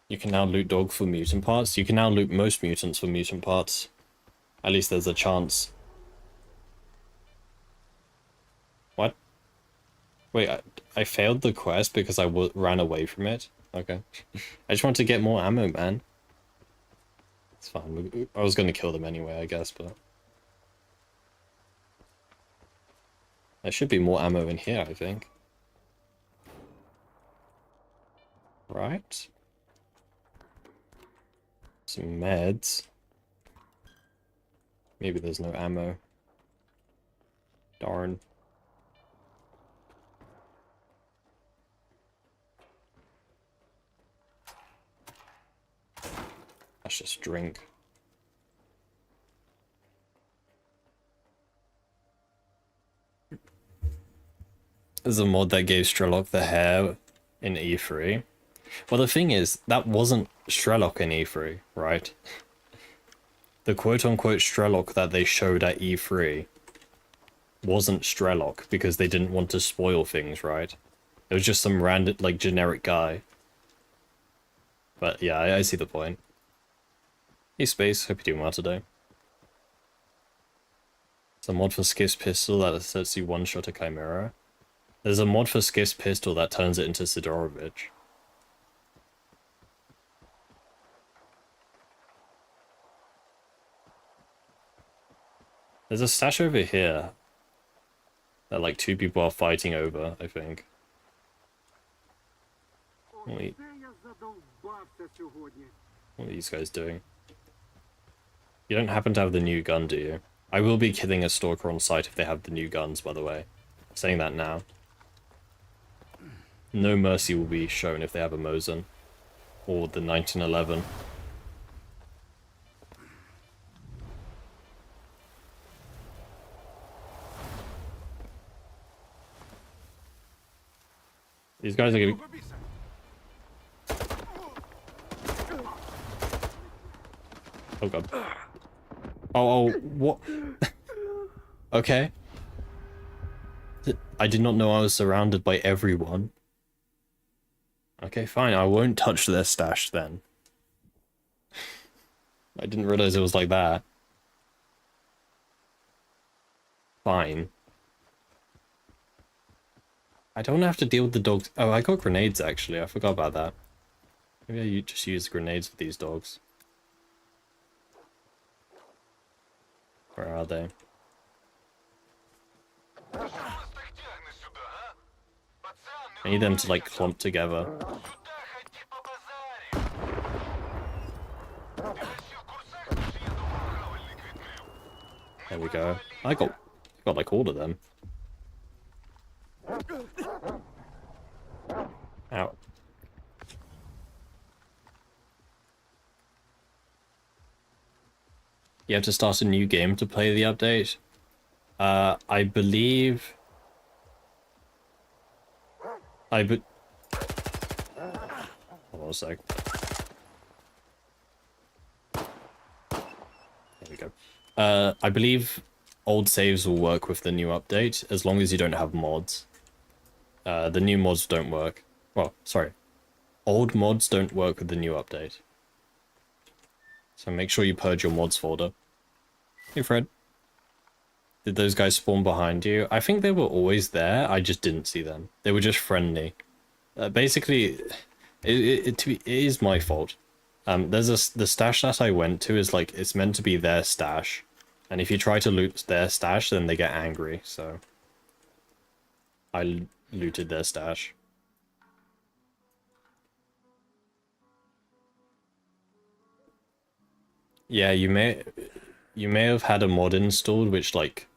You can now loot dog for mutant parts. You can now loot most mutants for mutant parts. At least there's a chance. What? Wait, I failed the quest because I ran away from it? Okay. I just want to get more ammo, man. It's fine. I was going to kill them anyway, I guess, but... There should be more ammo in here, I think. Right? Some meds. Maybe there's no ammo. Darn. That's just drink. There's a mod that gave S.T.A.L.K.E.R the hair in E3. Well, the thing is, that wasn't S.T.A.L.K.E in E3, right? The quote-unquote S.T.A.L.K.E that they showed at E3 wasn't S.T.A.L.K.E because they didn't want to spoil things, right? It was just some random, like, generic guy. But yeah, I see the point. Hey Space, hope you're doing well today. There's a mod for Skiff's pistol that lets you one-shot a Chimera. There's a mod for Skiff's pistol that turns it into Sidorovich. There's a stash over here that like 2 people are fighting over, I think. What are these guys doing? You don't happen to have the new gun, do you? I will be killing a stalker on sight if they have the new guns, by the way. I'm saying that now. No mercy will be shown if they have a Mosin. Or the 1911. These guys are gonna be... Oh god. Oh, what? Okay. I did not know I was surrounded by everyone. Okay, fine, I won't touch their stash then. I didn't realize it was like that. Fine. I don't have to deal with the dogs. Oh, I got grenades actually, I forgot about that. Maybe I just use grenades with these dogs. Where are they? I need them to like clump together. There we go. I got like all of them. Ow. You have to start a new game to play the update. I believe... Hold on a sec. There we go. I believe old saves will work with the new update, as long as you don't have mods. The new mods don't work. Well, sorry. Old mods don't work with the new update. So make sure you purge your mods folder. Hey Fred. Did those guys spawn behind you? I think they were always there, I just didn't see them. They were just friendly. Basically, it is my fault. The stash that I went to is like, it's meant to be their stash. And if you try to loot their stash, then they get angry, so... I looted their stash. Yeah, you may have had a mod installed which like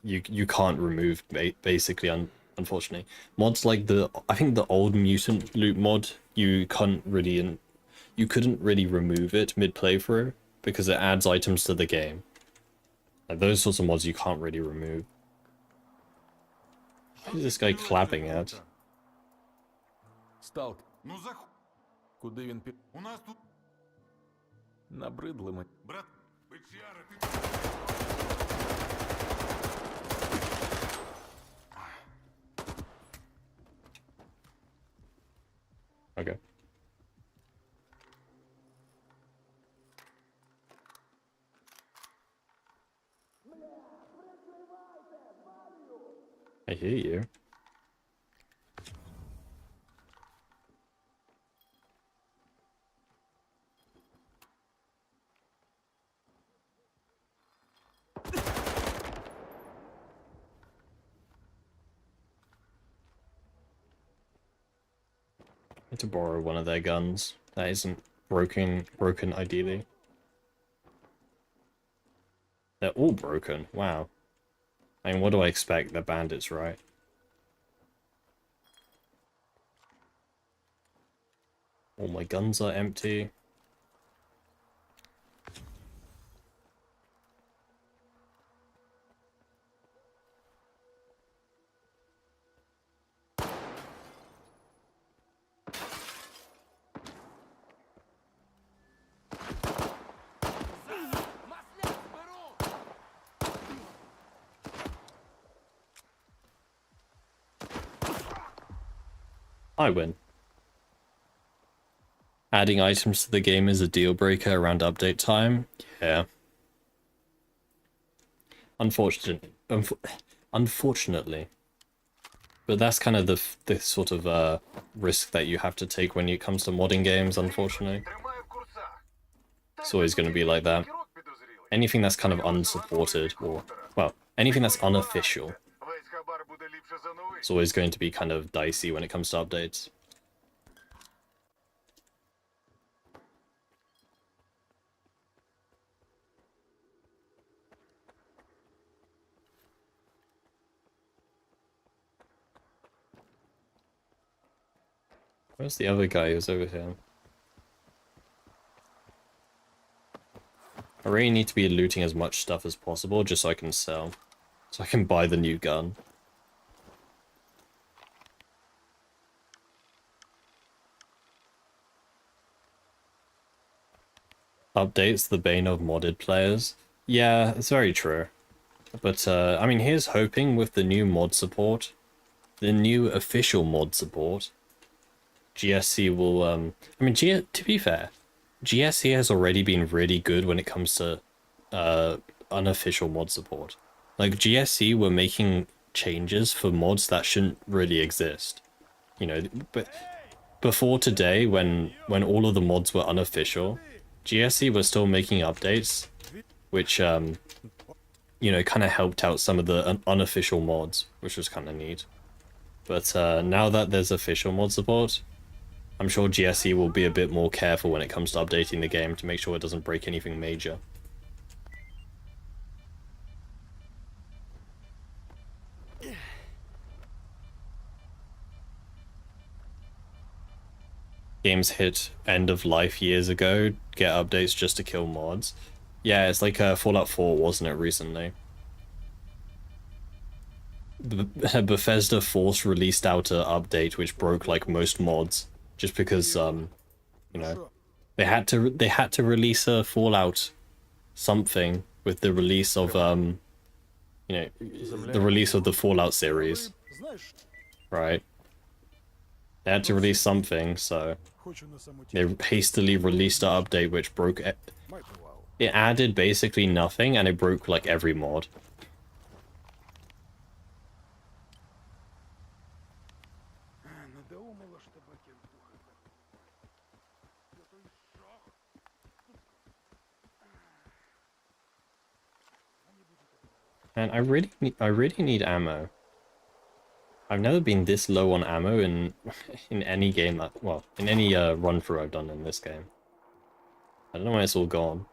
you can't remove basically, unfortunately. Mods like I think the old Mutant loot mod, you couldn't really remove it mid playthrough because it adds items to the game. Like those sorts of mods you can't really remove. What is this guy clapping at? Сталк. Куди він пі... У нас тут... Набридли ми. Брат, Печяра, ти... Okay. I hear you. To borrow one of their guns that isn't broken ideally. They're all broken. Wow. I mean, what do I expect? They're bandits, right? All my guns are empty. I win. Adding items to the game is a deal breaker around update time. Yeah. Unfortunately. But that's kind of the sort of risk that you have to take when it comes to modding games, unfortunately. It's always going to be like that. Anything that's kind of unsupported, or, well, anything that's unofficial, it's always going to be kind of dicey when it comes to updates. Where's the other guy who's over here? I really need to be looting as much stuff as possible just so I can sell. So I can buy the new gun. Updates the bane of modded players. Yeah, it's very true. But, I mean, here's hoping with the new mod support, the new official mod support, GSC will, I mean, to be fair, GSC has already been really good when it comes to, unofficial mod support. Like, GSC were making changes for mods that shouldn't really exist. You know, but before today, when all of the mods were unofficial, GSC was still making updates, which, you know, kind of helped out some of the unofficial mods, which was kind of neat. But now that there's official mod support, I'm sure GSC will be a bit more careful when it comes to updating the game to make sure it doesn't break anything major. Games hit end of life years ago, get updates just to kill mods. Yeah, it's like Fallout 4, wasn't it, recently? Bethesda Force released out an update which broke like most mods, just because you know, they had to release a Fallout something with the release of you know, the release of the Fallout series, right? They had to release something, so they hastily released an update which broke it. It added basically nothing and it broke like every mod. And I really need ammo. I've never been this low on ammo in any game that, well, in any run through I've done in this game. I don't know why it's all gone.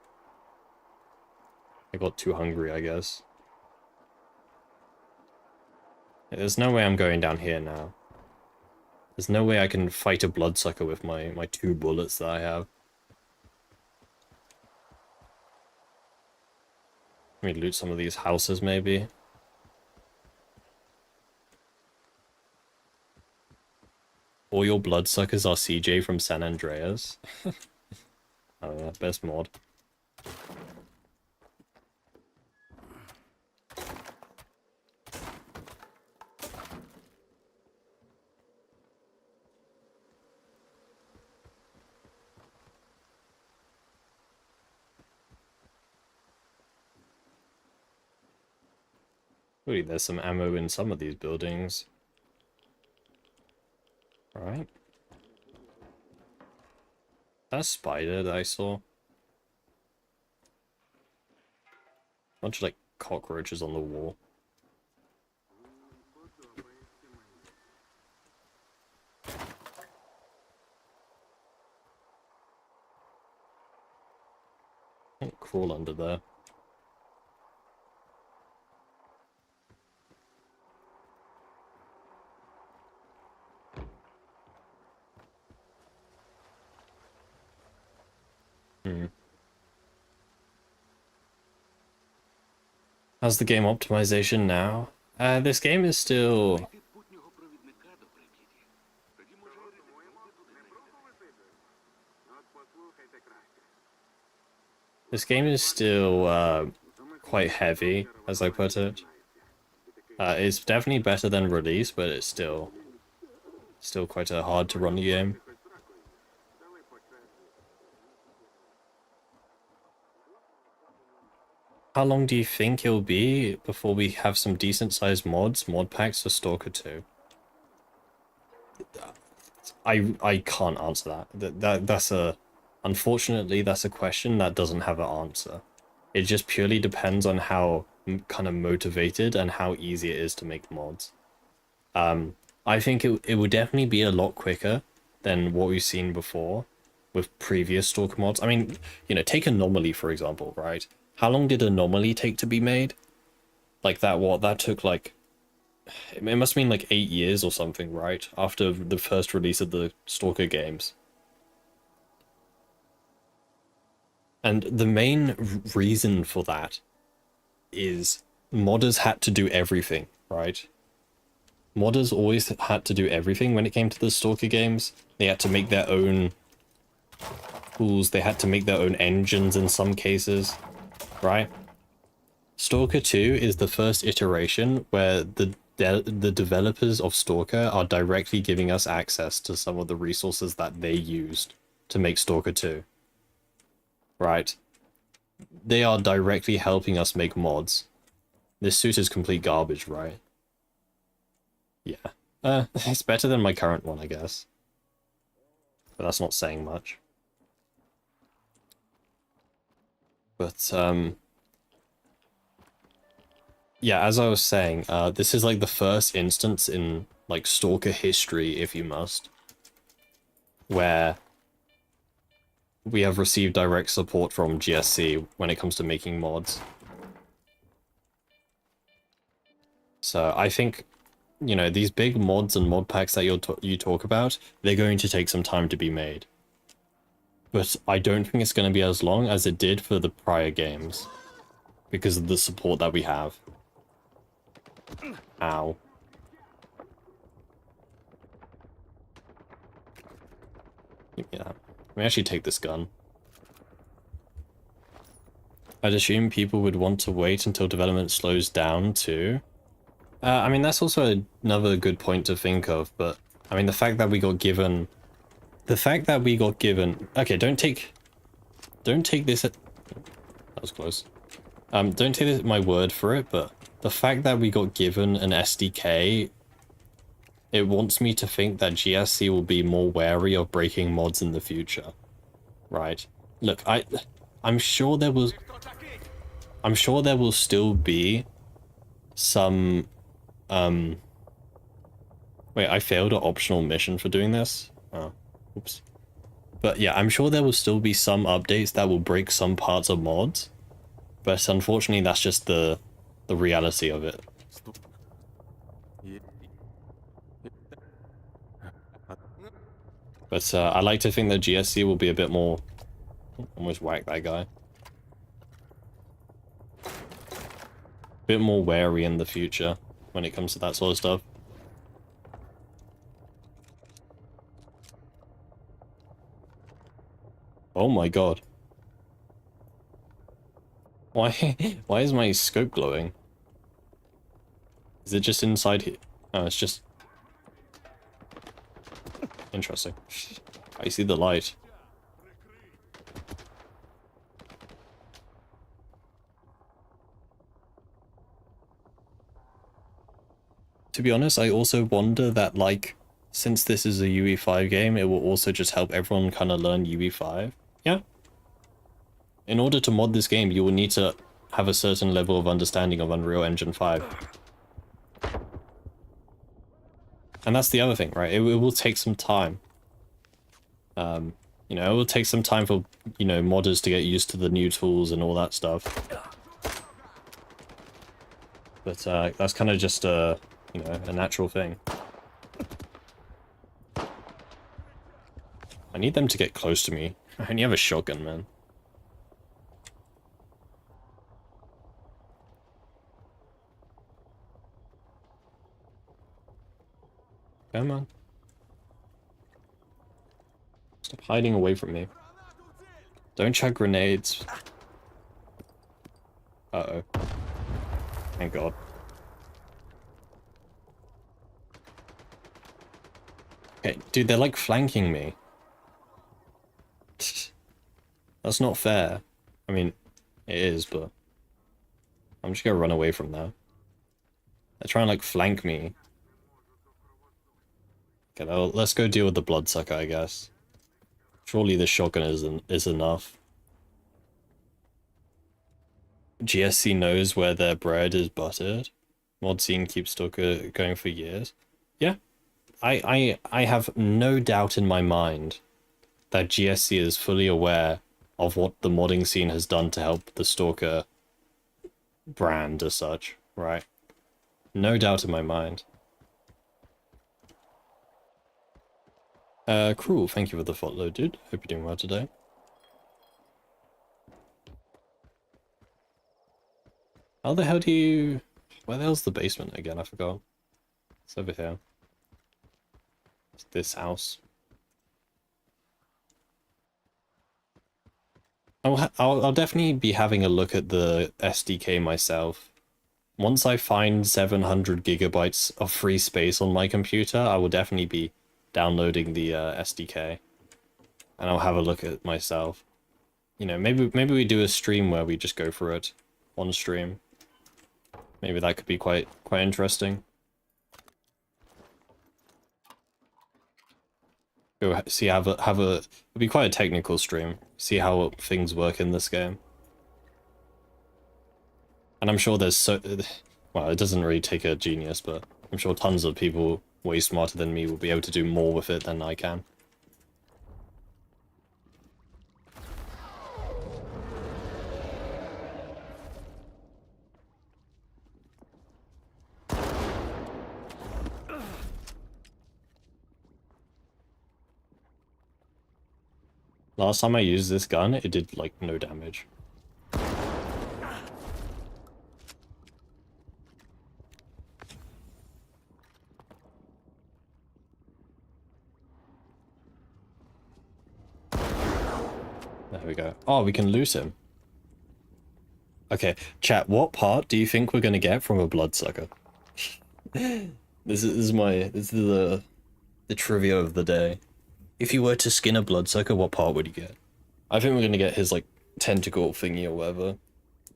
I got too hungry, I guess. There's no way I'm going down here now. There's no way I can fight a bloodsucker with my 2 bullets that I have. Let me loot some of these houses, maybe. All your bloodsuckers are CJ from San Andreas. Oh yeah, best mod. Ooh, there's some ammo in some of these buildings. Alright. That spider that I saw. Bunch of like cockroaches on the wall. Can't crawl under there. How's the game optimization now? This game is still... This game is still quite heavy, as I put it. It's definitely better than release, but it's still quite a hard to run game. How long do you think it'll be before we have some decent sized mod packs for Stalker 2? I can't answer that. That's a... Unfortunately, that's a question that doesn't have an answer. It just purely depends on how kind of motivated and how easy it is to make mods. I think it would definitely be a lot quicker than what we've seen before with previous Stalker mods. I mean, you know, take Anomaly, for example, right? How long did Anomaly take to be made? Like that, what? That took like it must mean like 8 years or something, right? After the first release of the Stalker games. And the main reason for that is modders had to do everything, right? Modders always had to do everything when it came to the Stalker games. They had to make their own tools, they had to make their own engines in some cases, right? Stalker 2 is the first iteration where the developers of Stalker are directly giving us access to some of the resources that they used to make Stalker 2. Right? They are directly helping us make mods. This suit is complete garbage, right? Yeah. It's better than my current one, I guess. But that's not saying much. But, yeah, as I was saying, this is like the first instance in, like, Stalker history, if you must, where we have received direct support from GSC when it comes to making mods. So I think, you know, these big mods and mod packs that you talk about, they're going to take some time to be made. But I don't think it's going to be as long as it did for the prior games, because of the support that we have. Ow. Give me that. Let me actually take this gun. I'd assume people would want to wait until development slows down too. I mean, that's also another good point to think of, but I mean, the fact that we got given... Okay, don't take this... That was close. Don't take this, my word for it, but the fact that we got given an SDK, it wants me to think that GSC will be more wary of breaking mods in the future. Right? Look, I'm sure there will still be some... Wait, I failed an optional mission for doing this? Oh, oops. But yeah, I'm sure there will still be some updates that will break some parts of mods. But unfortunately, that's just the reality of it. But I like to think that GSC will be a bit more... Almost whacked that guy. A bit more wary in the future when it comes to that sort of stuff. Oh my god. Why is my scope glowing? Is it just inside here? Oh, it's just... Interesting. I see the light. To be honest, I also wonder that, like, since this is a UE5 game, it will also just help everyone kind of learn UE5. Yeah. In order to mod this game, you will need to have a certain level of understanding of Unreal Engine 5. And that's the other thing, right? It will take some time. You know, it will take some time for, you know, modders to get used to the new tools and all that stuff. But that's kind of just a, you know, a natural thing. I need them to get close to me. I only have a shotgun, man. Come on. Stop hiding away from me. Don't chuck grenades. Uh-oh. Thank God. Okay, dude, they're like flanking me. That's not fair. I mean, it is, but I'm just gonna run away from that. They're trying to like flank me. Okay, well, let's go deal with the bloodsucker, I guess. Surely the shotgun is enough. GSC knows where their bread is buttered. Mod scene keeps Stalker going for years. Yeah, I have no doubt in my mind that GSC is fully aware of what the modding scene has done to help the Stalker brand as such, right? No doubt in my mind. Cruel, thank you for the follow, dude. Hope you're doing well today. How the hell do you... Where the hell's the basement again? I forgot. It's over here. It's this house. I'll definitely be having a look at the SDK myself. Once I find 700 gigabytes of free space on my computer, I will definitely be downloading the SDK. And I'll have a look at it myself. You know, maybe we do a stream where we just go through it on stream. Maybe that could be quite interesting. Go see it'll be quite a technical stream. See how things work in this game. And I'm sure there's well, it doesn't really take a genius, but I'm sure tons of people way smarter than me will be able to do more with it than I can. Last time I used this gun, it did, like, no damage. There we go. Oh, we can lose him. Okay, chat, what part do you think we're gonna get from a bloodsucker? This is the trivia of the day. If you were to skin a bloodsucker, what part would you get? I think we're gonna get his, like, tentacle thingy or whatever.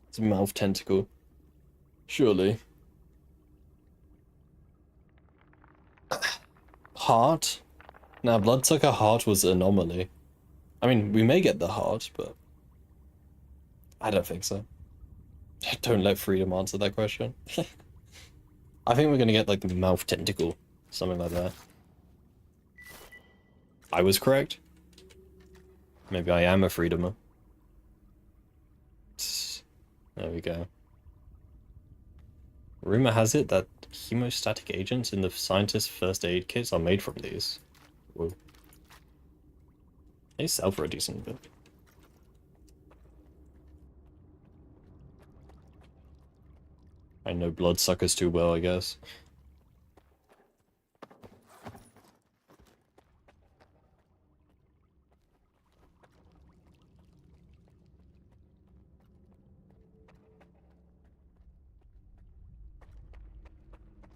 It's a mouth tentacle. Surely. Heart? Nah, bloodsucker heart was anomaly. I mean, we may get the heart, but I don't think so. Don't let Freedom answer that question. I think we're gonna get, like, the mouth tentacle. Something like that. I was correct. Maybe I am a freedomer. There we go. Rumor has it that hemostatic agents in the scientist's first aid kits are made from these. Whoa. They sell for a decent bit. I know bloodsuckers too well, I guess.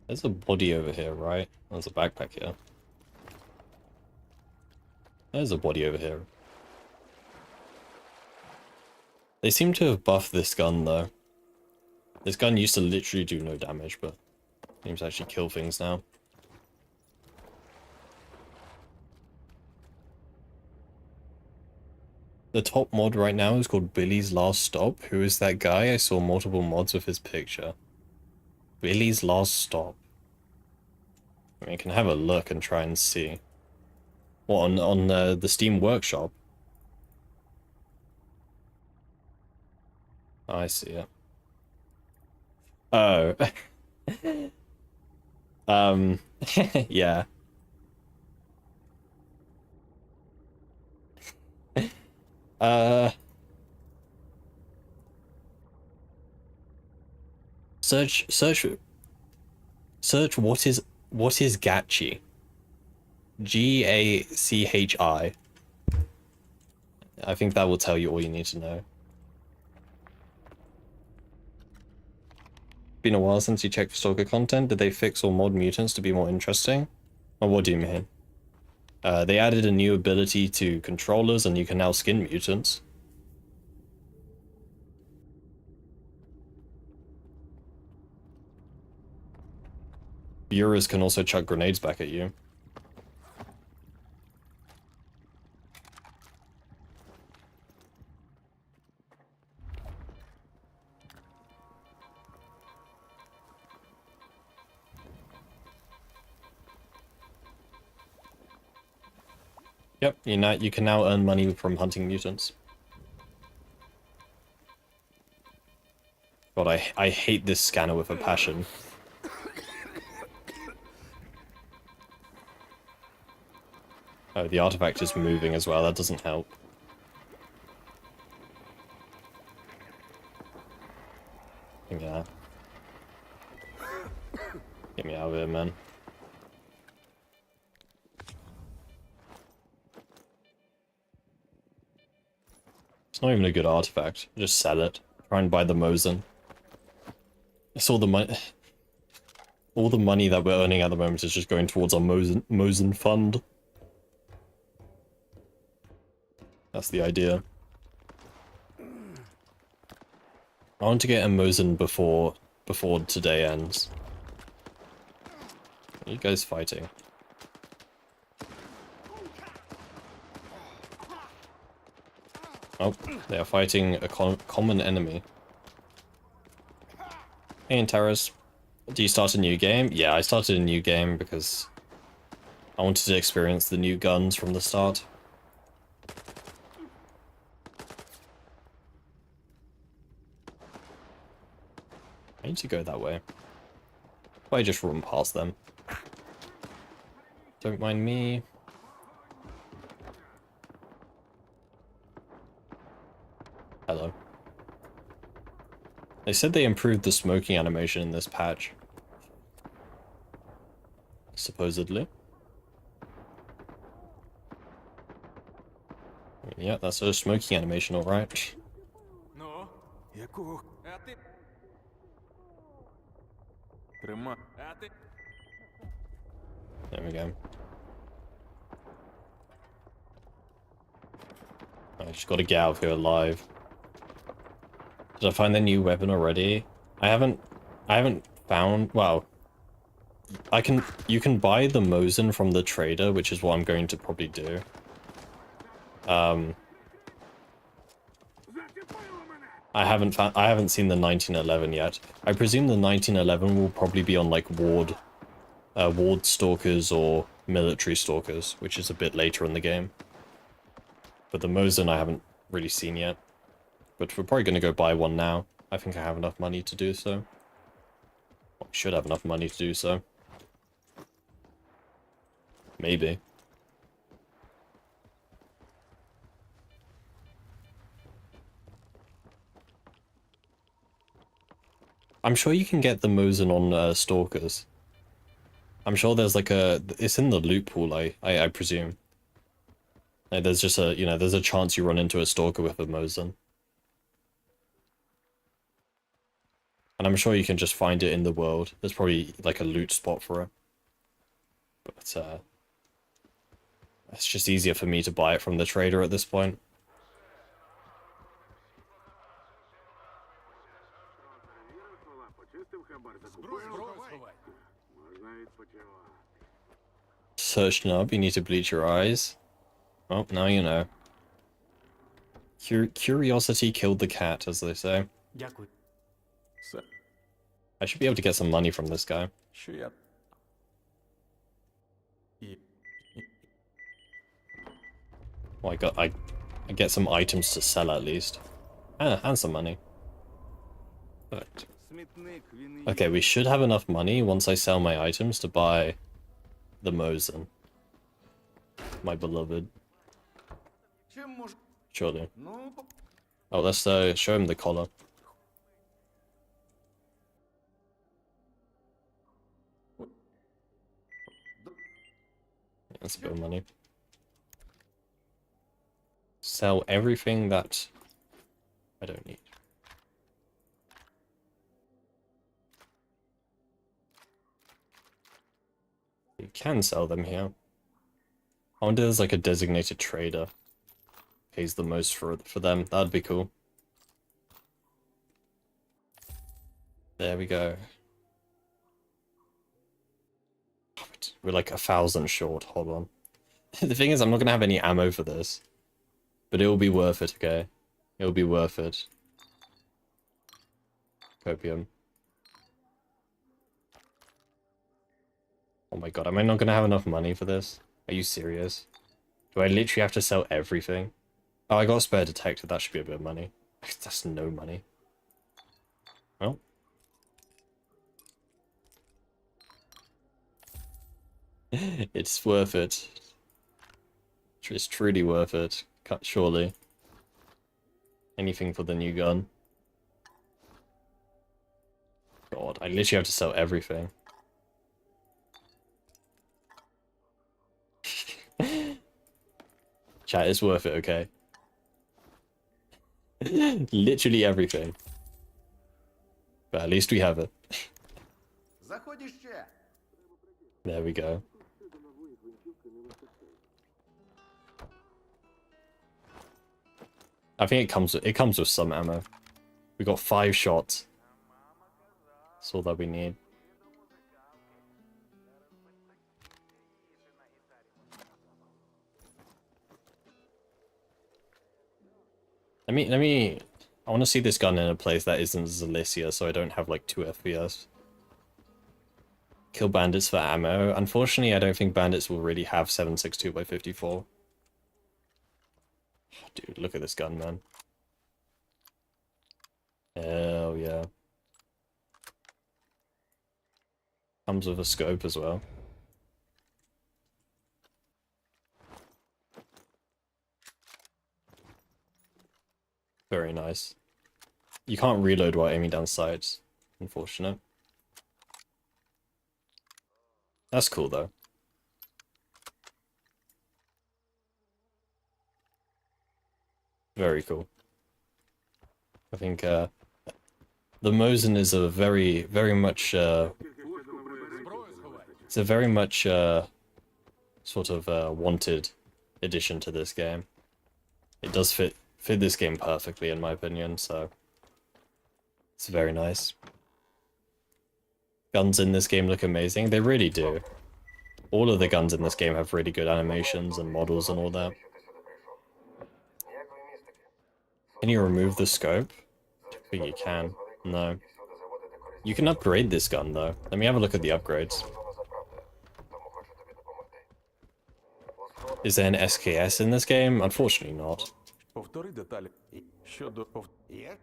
There's a body over here, right? There's a backpack here. There's a body over here. They seem to have buffed this gun, though. This gun used to literally do no damage, but seems to actually kill things now. The top mod right now is called Billy's Last Stop. Who is that guy? I saw multiple mods with his picture. Billy's Last Stop. I mean, you can have a look and try and see. What, on the Steam Workshop? Oh, I see it. Oh. Yeah. Search what is Gachi? Gachi. I think that will tell you all you need to know. Been a while since you checked for Stalker content. Did they fix or mod mutants to be more interesting? Or what do you mean? They added a new ability to controllers and you can now skin mutants. Buras can also chuck grenades back at you. Yep, you can now earn money from hunting mutants. God, I hate this scanner with a passion. Oh, the artifact is moving as well. That doesn't help. Yeah. Get me out of here, man. It's not even a good artifact. Just sell it. Try and buy the Mosin. It's all the money. All the money that we're earning at the moment is just going towards our Mosin fund. That's the idea. I want to get a Mosin before today ends. Are you guys fighting? Oh, they are fighting a common enemy. Hey, Antares. Do you start a new game? Yeah, I started a new game because I wanted to experience the new guns from the start. I need to go that way. I just run past them. Don't mind me. Hello. They said they improved the smoking animation in this patch. Supposedly. Yeah, that's a smoking animation, alright. Ну, яку? А ти... Трима. А ти... There we go. I just gotta get out of here alive. Did I find the new weapon already? I haven't found, well, you can buy the Mosin from the trader, which is what I'm going to probably do. I haven't seen the 1911 yet. I presume the 1911 will probably be on like ward stalkers or military stalkers, which is a bit later in the game. But the Mosin I haven't really seen yet. But we're probably going to go buy one now. I think I have enough money to do so. Well, I should have enough money to do so. Maybe. I'm sure you can get the Mosin on stalkers. I'm sure there's like it's in the loot pool, I presume. Like there's just a, there's a chance you run into a stalker with a Mosin. And I'm sure you can just find it in the world. There's probably like a loot spot for it. But it's just easier for me to buy it from the trader at this point. Search nub, you need to bleach your eyes. Well, now you know. Curiosity killed the cat, as they say. Дякую. Все, I should be able to get some money from this guy. що я... І... Well, I get some items to sell at least. And some money. But okay, we should have enough money once I sell my items to buy the Mosin. My beloved. Чим мож... Surely. Ну, Oh, let's show him the collar. That's a bit of money. Sell everything that I don't need. You can sell them here. I wonder if there's like a designated trader. Pays the most for them. That'd be cool. There we go. We're like 1,000 short. Hold on. The thing is, I'm not gonna have any ammo for this, but it will be worth it. Okay, it will be worth it. Copium. Oh my god, am I not gonna have enough money for this? Are you serious? Do I literally have to sell everything? Oh, I got a spare detector. That should be a bit of money. That's no money. Well. It's worth it. It's truly worth it, surely. Anything for the new gun. God, I literally have to sell everything. Chat, it's worth it, okay? Literally everything. But at least we have it. Заходь іще. There we go. I think it comes with some ammo. We got 5 shots. That's all that we need. I want to see this gun in a place that isn't Zalicia, so I don't have like 2 FPS. Kill bandits for ammo. Unfortunately, I don't think bandits will really have 7.62x54. Dude, look at this gun, man. Hell yeah. Comes with a scope as well. Very nice. You can't reload while aiming down sights. Unfortunate. That's cool though. Very cool. I think the Mosin is a very much it's a very much sort of wanted addition to this game. It does fit this game perfectly in my opinion, so it's very nice. Guns in this game look amazing. They really do. All of the guns in this game have really good animations and models and all that. Can you remove the scope? I don't think you can. No. You can upgrade this gun though. Let me have a look at the upgrades. Is there an SKS in this game? Unfortunately not. Повтори деталі щодо Є?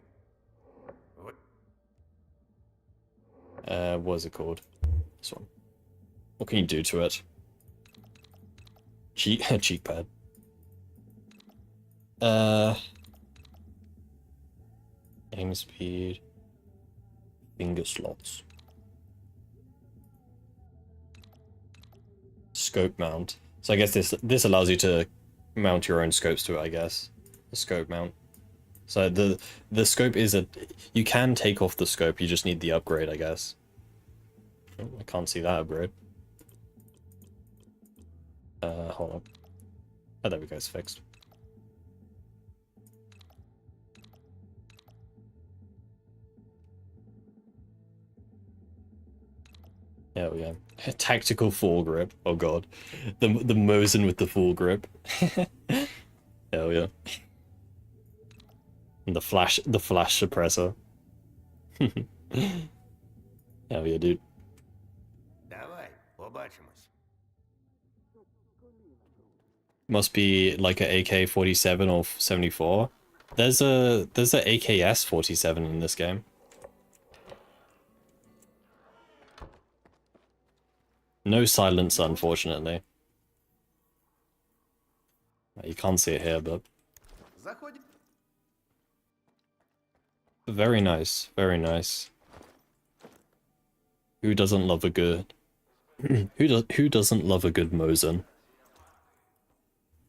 What is it called? This one. What can you do to it? Cheek pad. Aim speed. Finger slots. Scope mount. So I guess this allows you to mount your own scopes to it, I guess. The scope mount. So the scope is you can take off the scope, you just need the upgrade, I guess. Oh, I can't see that upgrade. Hold on. Oh, there we go, it's fixed. Hell yeah. Tactical foregrip. Oh god. The Mosin with the foregrip. Hell yeah. And the flash suppressor. Hell yeah, dude. Давай, побачимось. Must be like a AK-47 or 74. There's a AKS-47 in this game. No silencer, unfortunately. You can't see it here, but Заходь. very nice, very nice. Who doesn't love a good who doesn't love a good Mosin?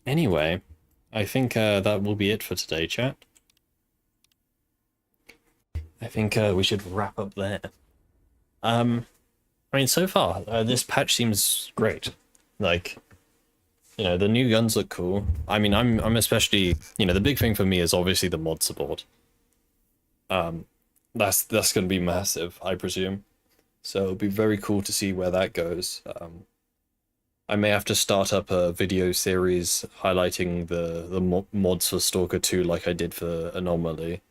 Anyway, I think that will be it for today, chat. I think we should wrap up there. I mean, so far, this patch seems great. Like, you know, the new guns look cool. I mean, I'm especially, you know, the big thing for me is obviously the mod support. That's going to be massive, I presume. So it'll be very cool to see where that goes. I may have to start up a video series highlighting the mods for Stalker 2 like I did for Anomaly.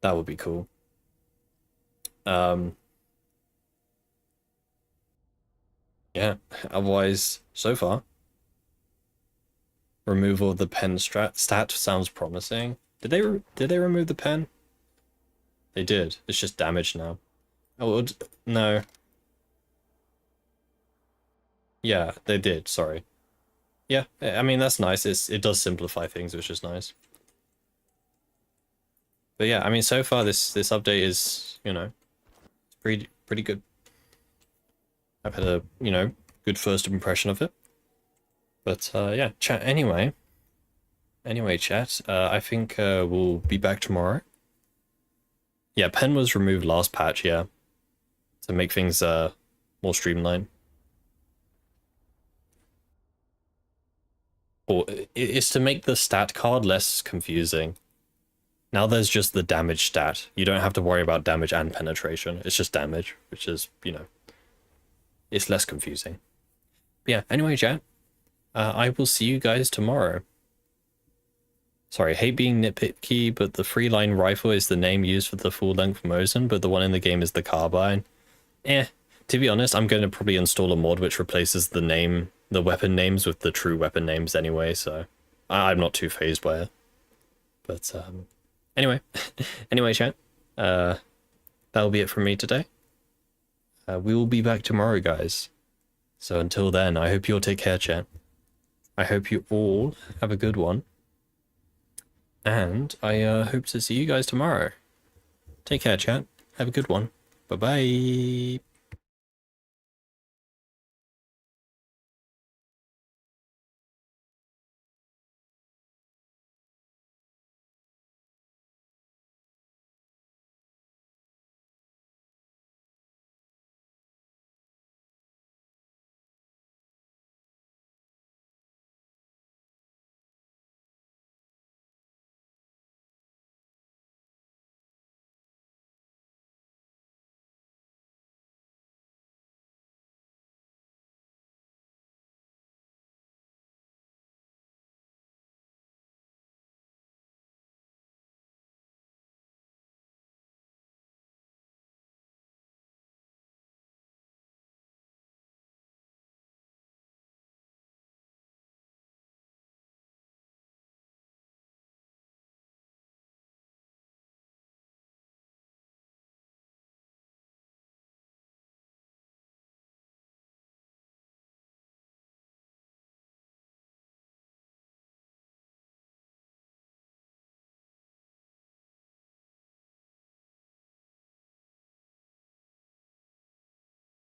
That would be cool. Yeah, otherwise, so far, removal of the pen stat sounds promising. Did they remove the pen? They did. It's just damaged now. Oh, no. Yeah, they did, sorry. Yeah, I mean, that's nice. It does simplify things, which is nice. But yeah, I mean, so far this update is, you know, pretty good. I've had a, you know, good first impression of it. But yeah, chat anyway. Anyway, chat, I think we'll be back tomorrow. Yeah, pen was removed last patch, yeah. To make things more streamlined. Or it's to make the stat card less confusing. Now there's just the damage stat. You don't have to worry about damage and penetration. It's just damage, which is, you know, it's less confusing. But yeah, anyway, chat, I will see you guys tomorrow. Sorry, hate being nitpicky, but the free-line rifle is the name used for the full-length Mosin, but the one in the game is the carbine. To be honest, I'm going to probably install a mod which replaces the weapon names with the true weapon names anyway, so I'm not too fazed by it. But anyway, chat, that'll be it from me today. We will be back tomorrow, guys. So until then, I hope you all take care, chat. I hope you all have a good one. And I hope to see you guys tomorrow. Take care, chat. Have a good one. Bye-bye.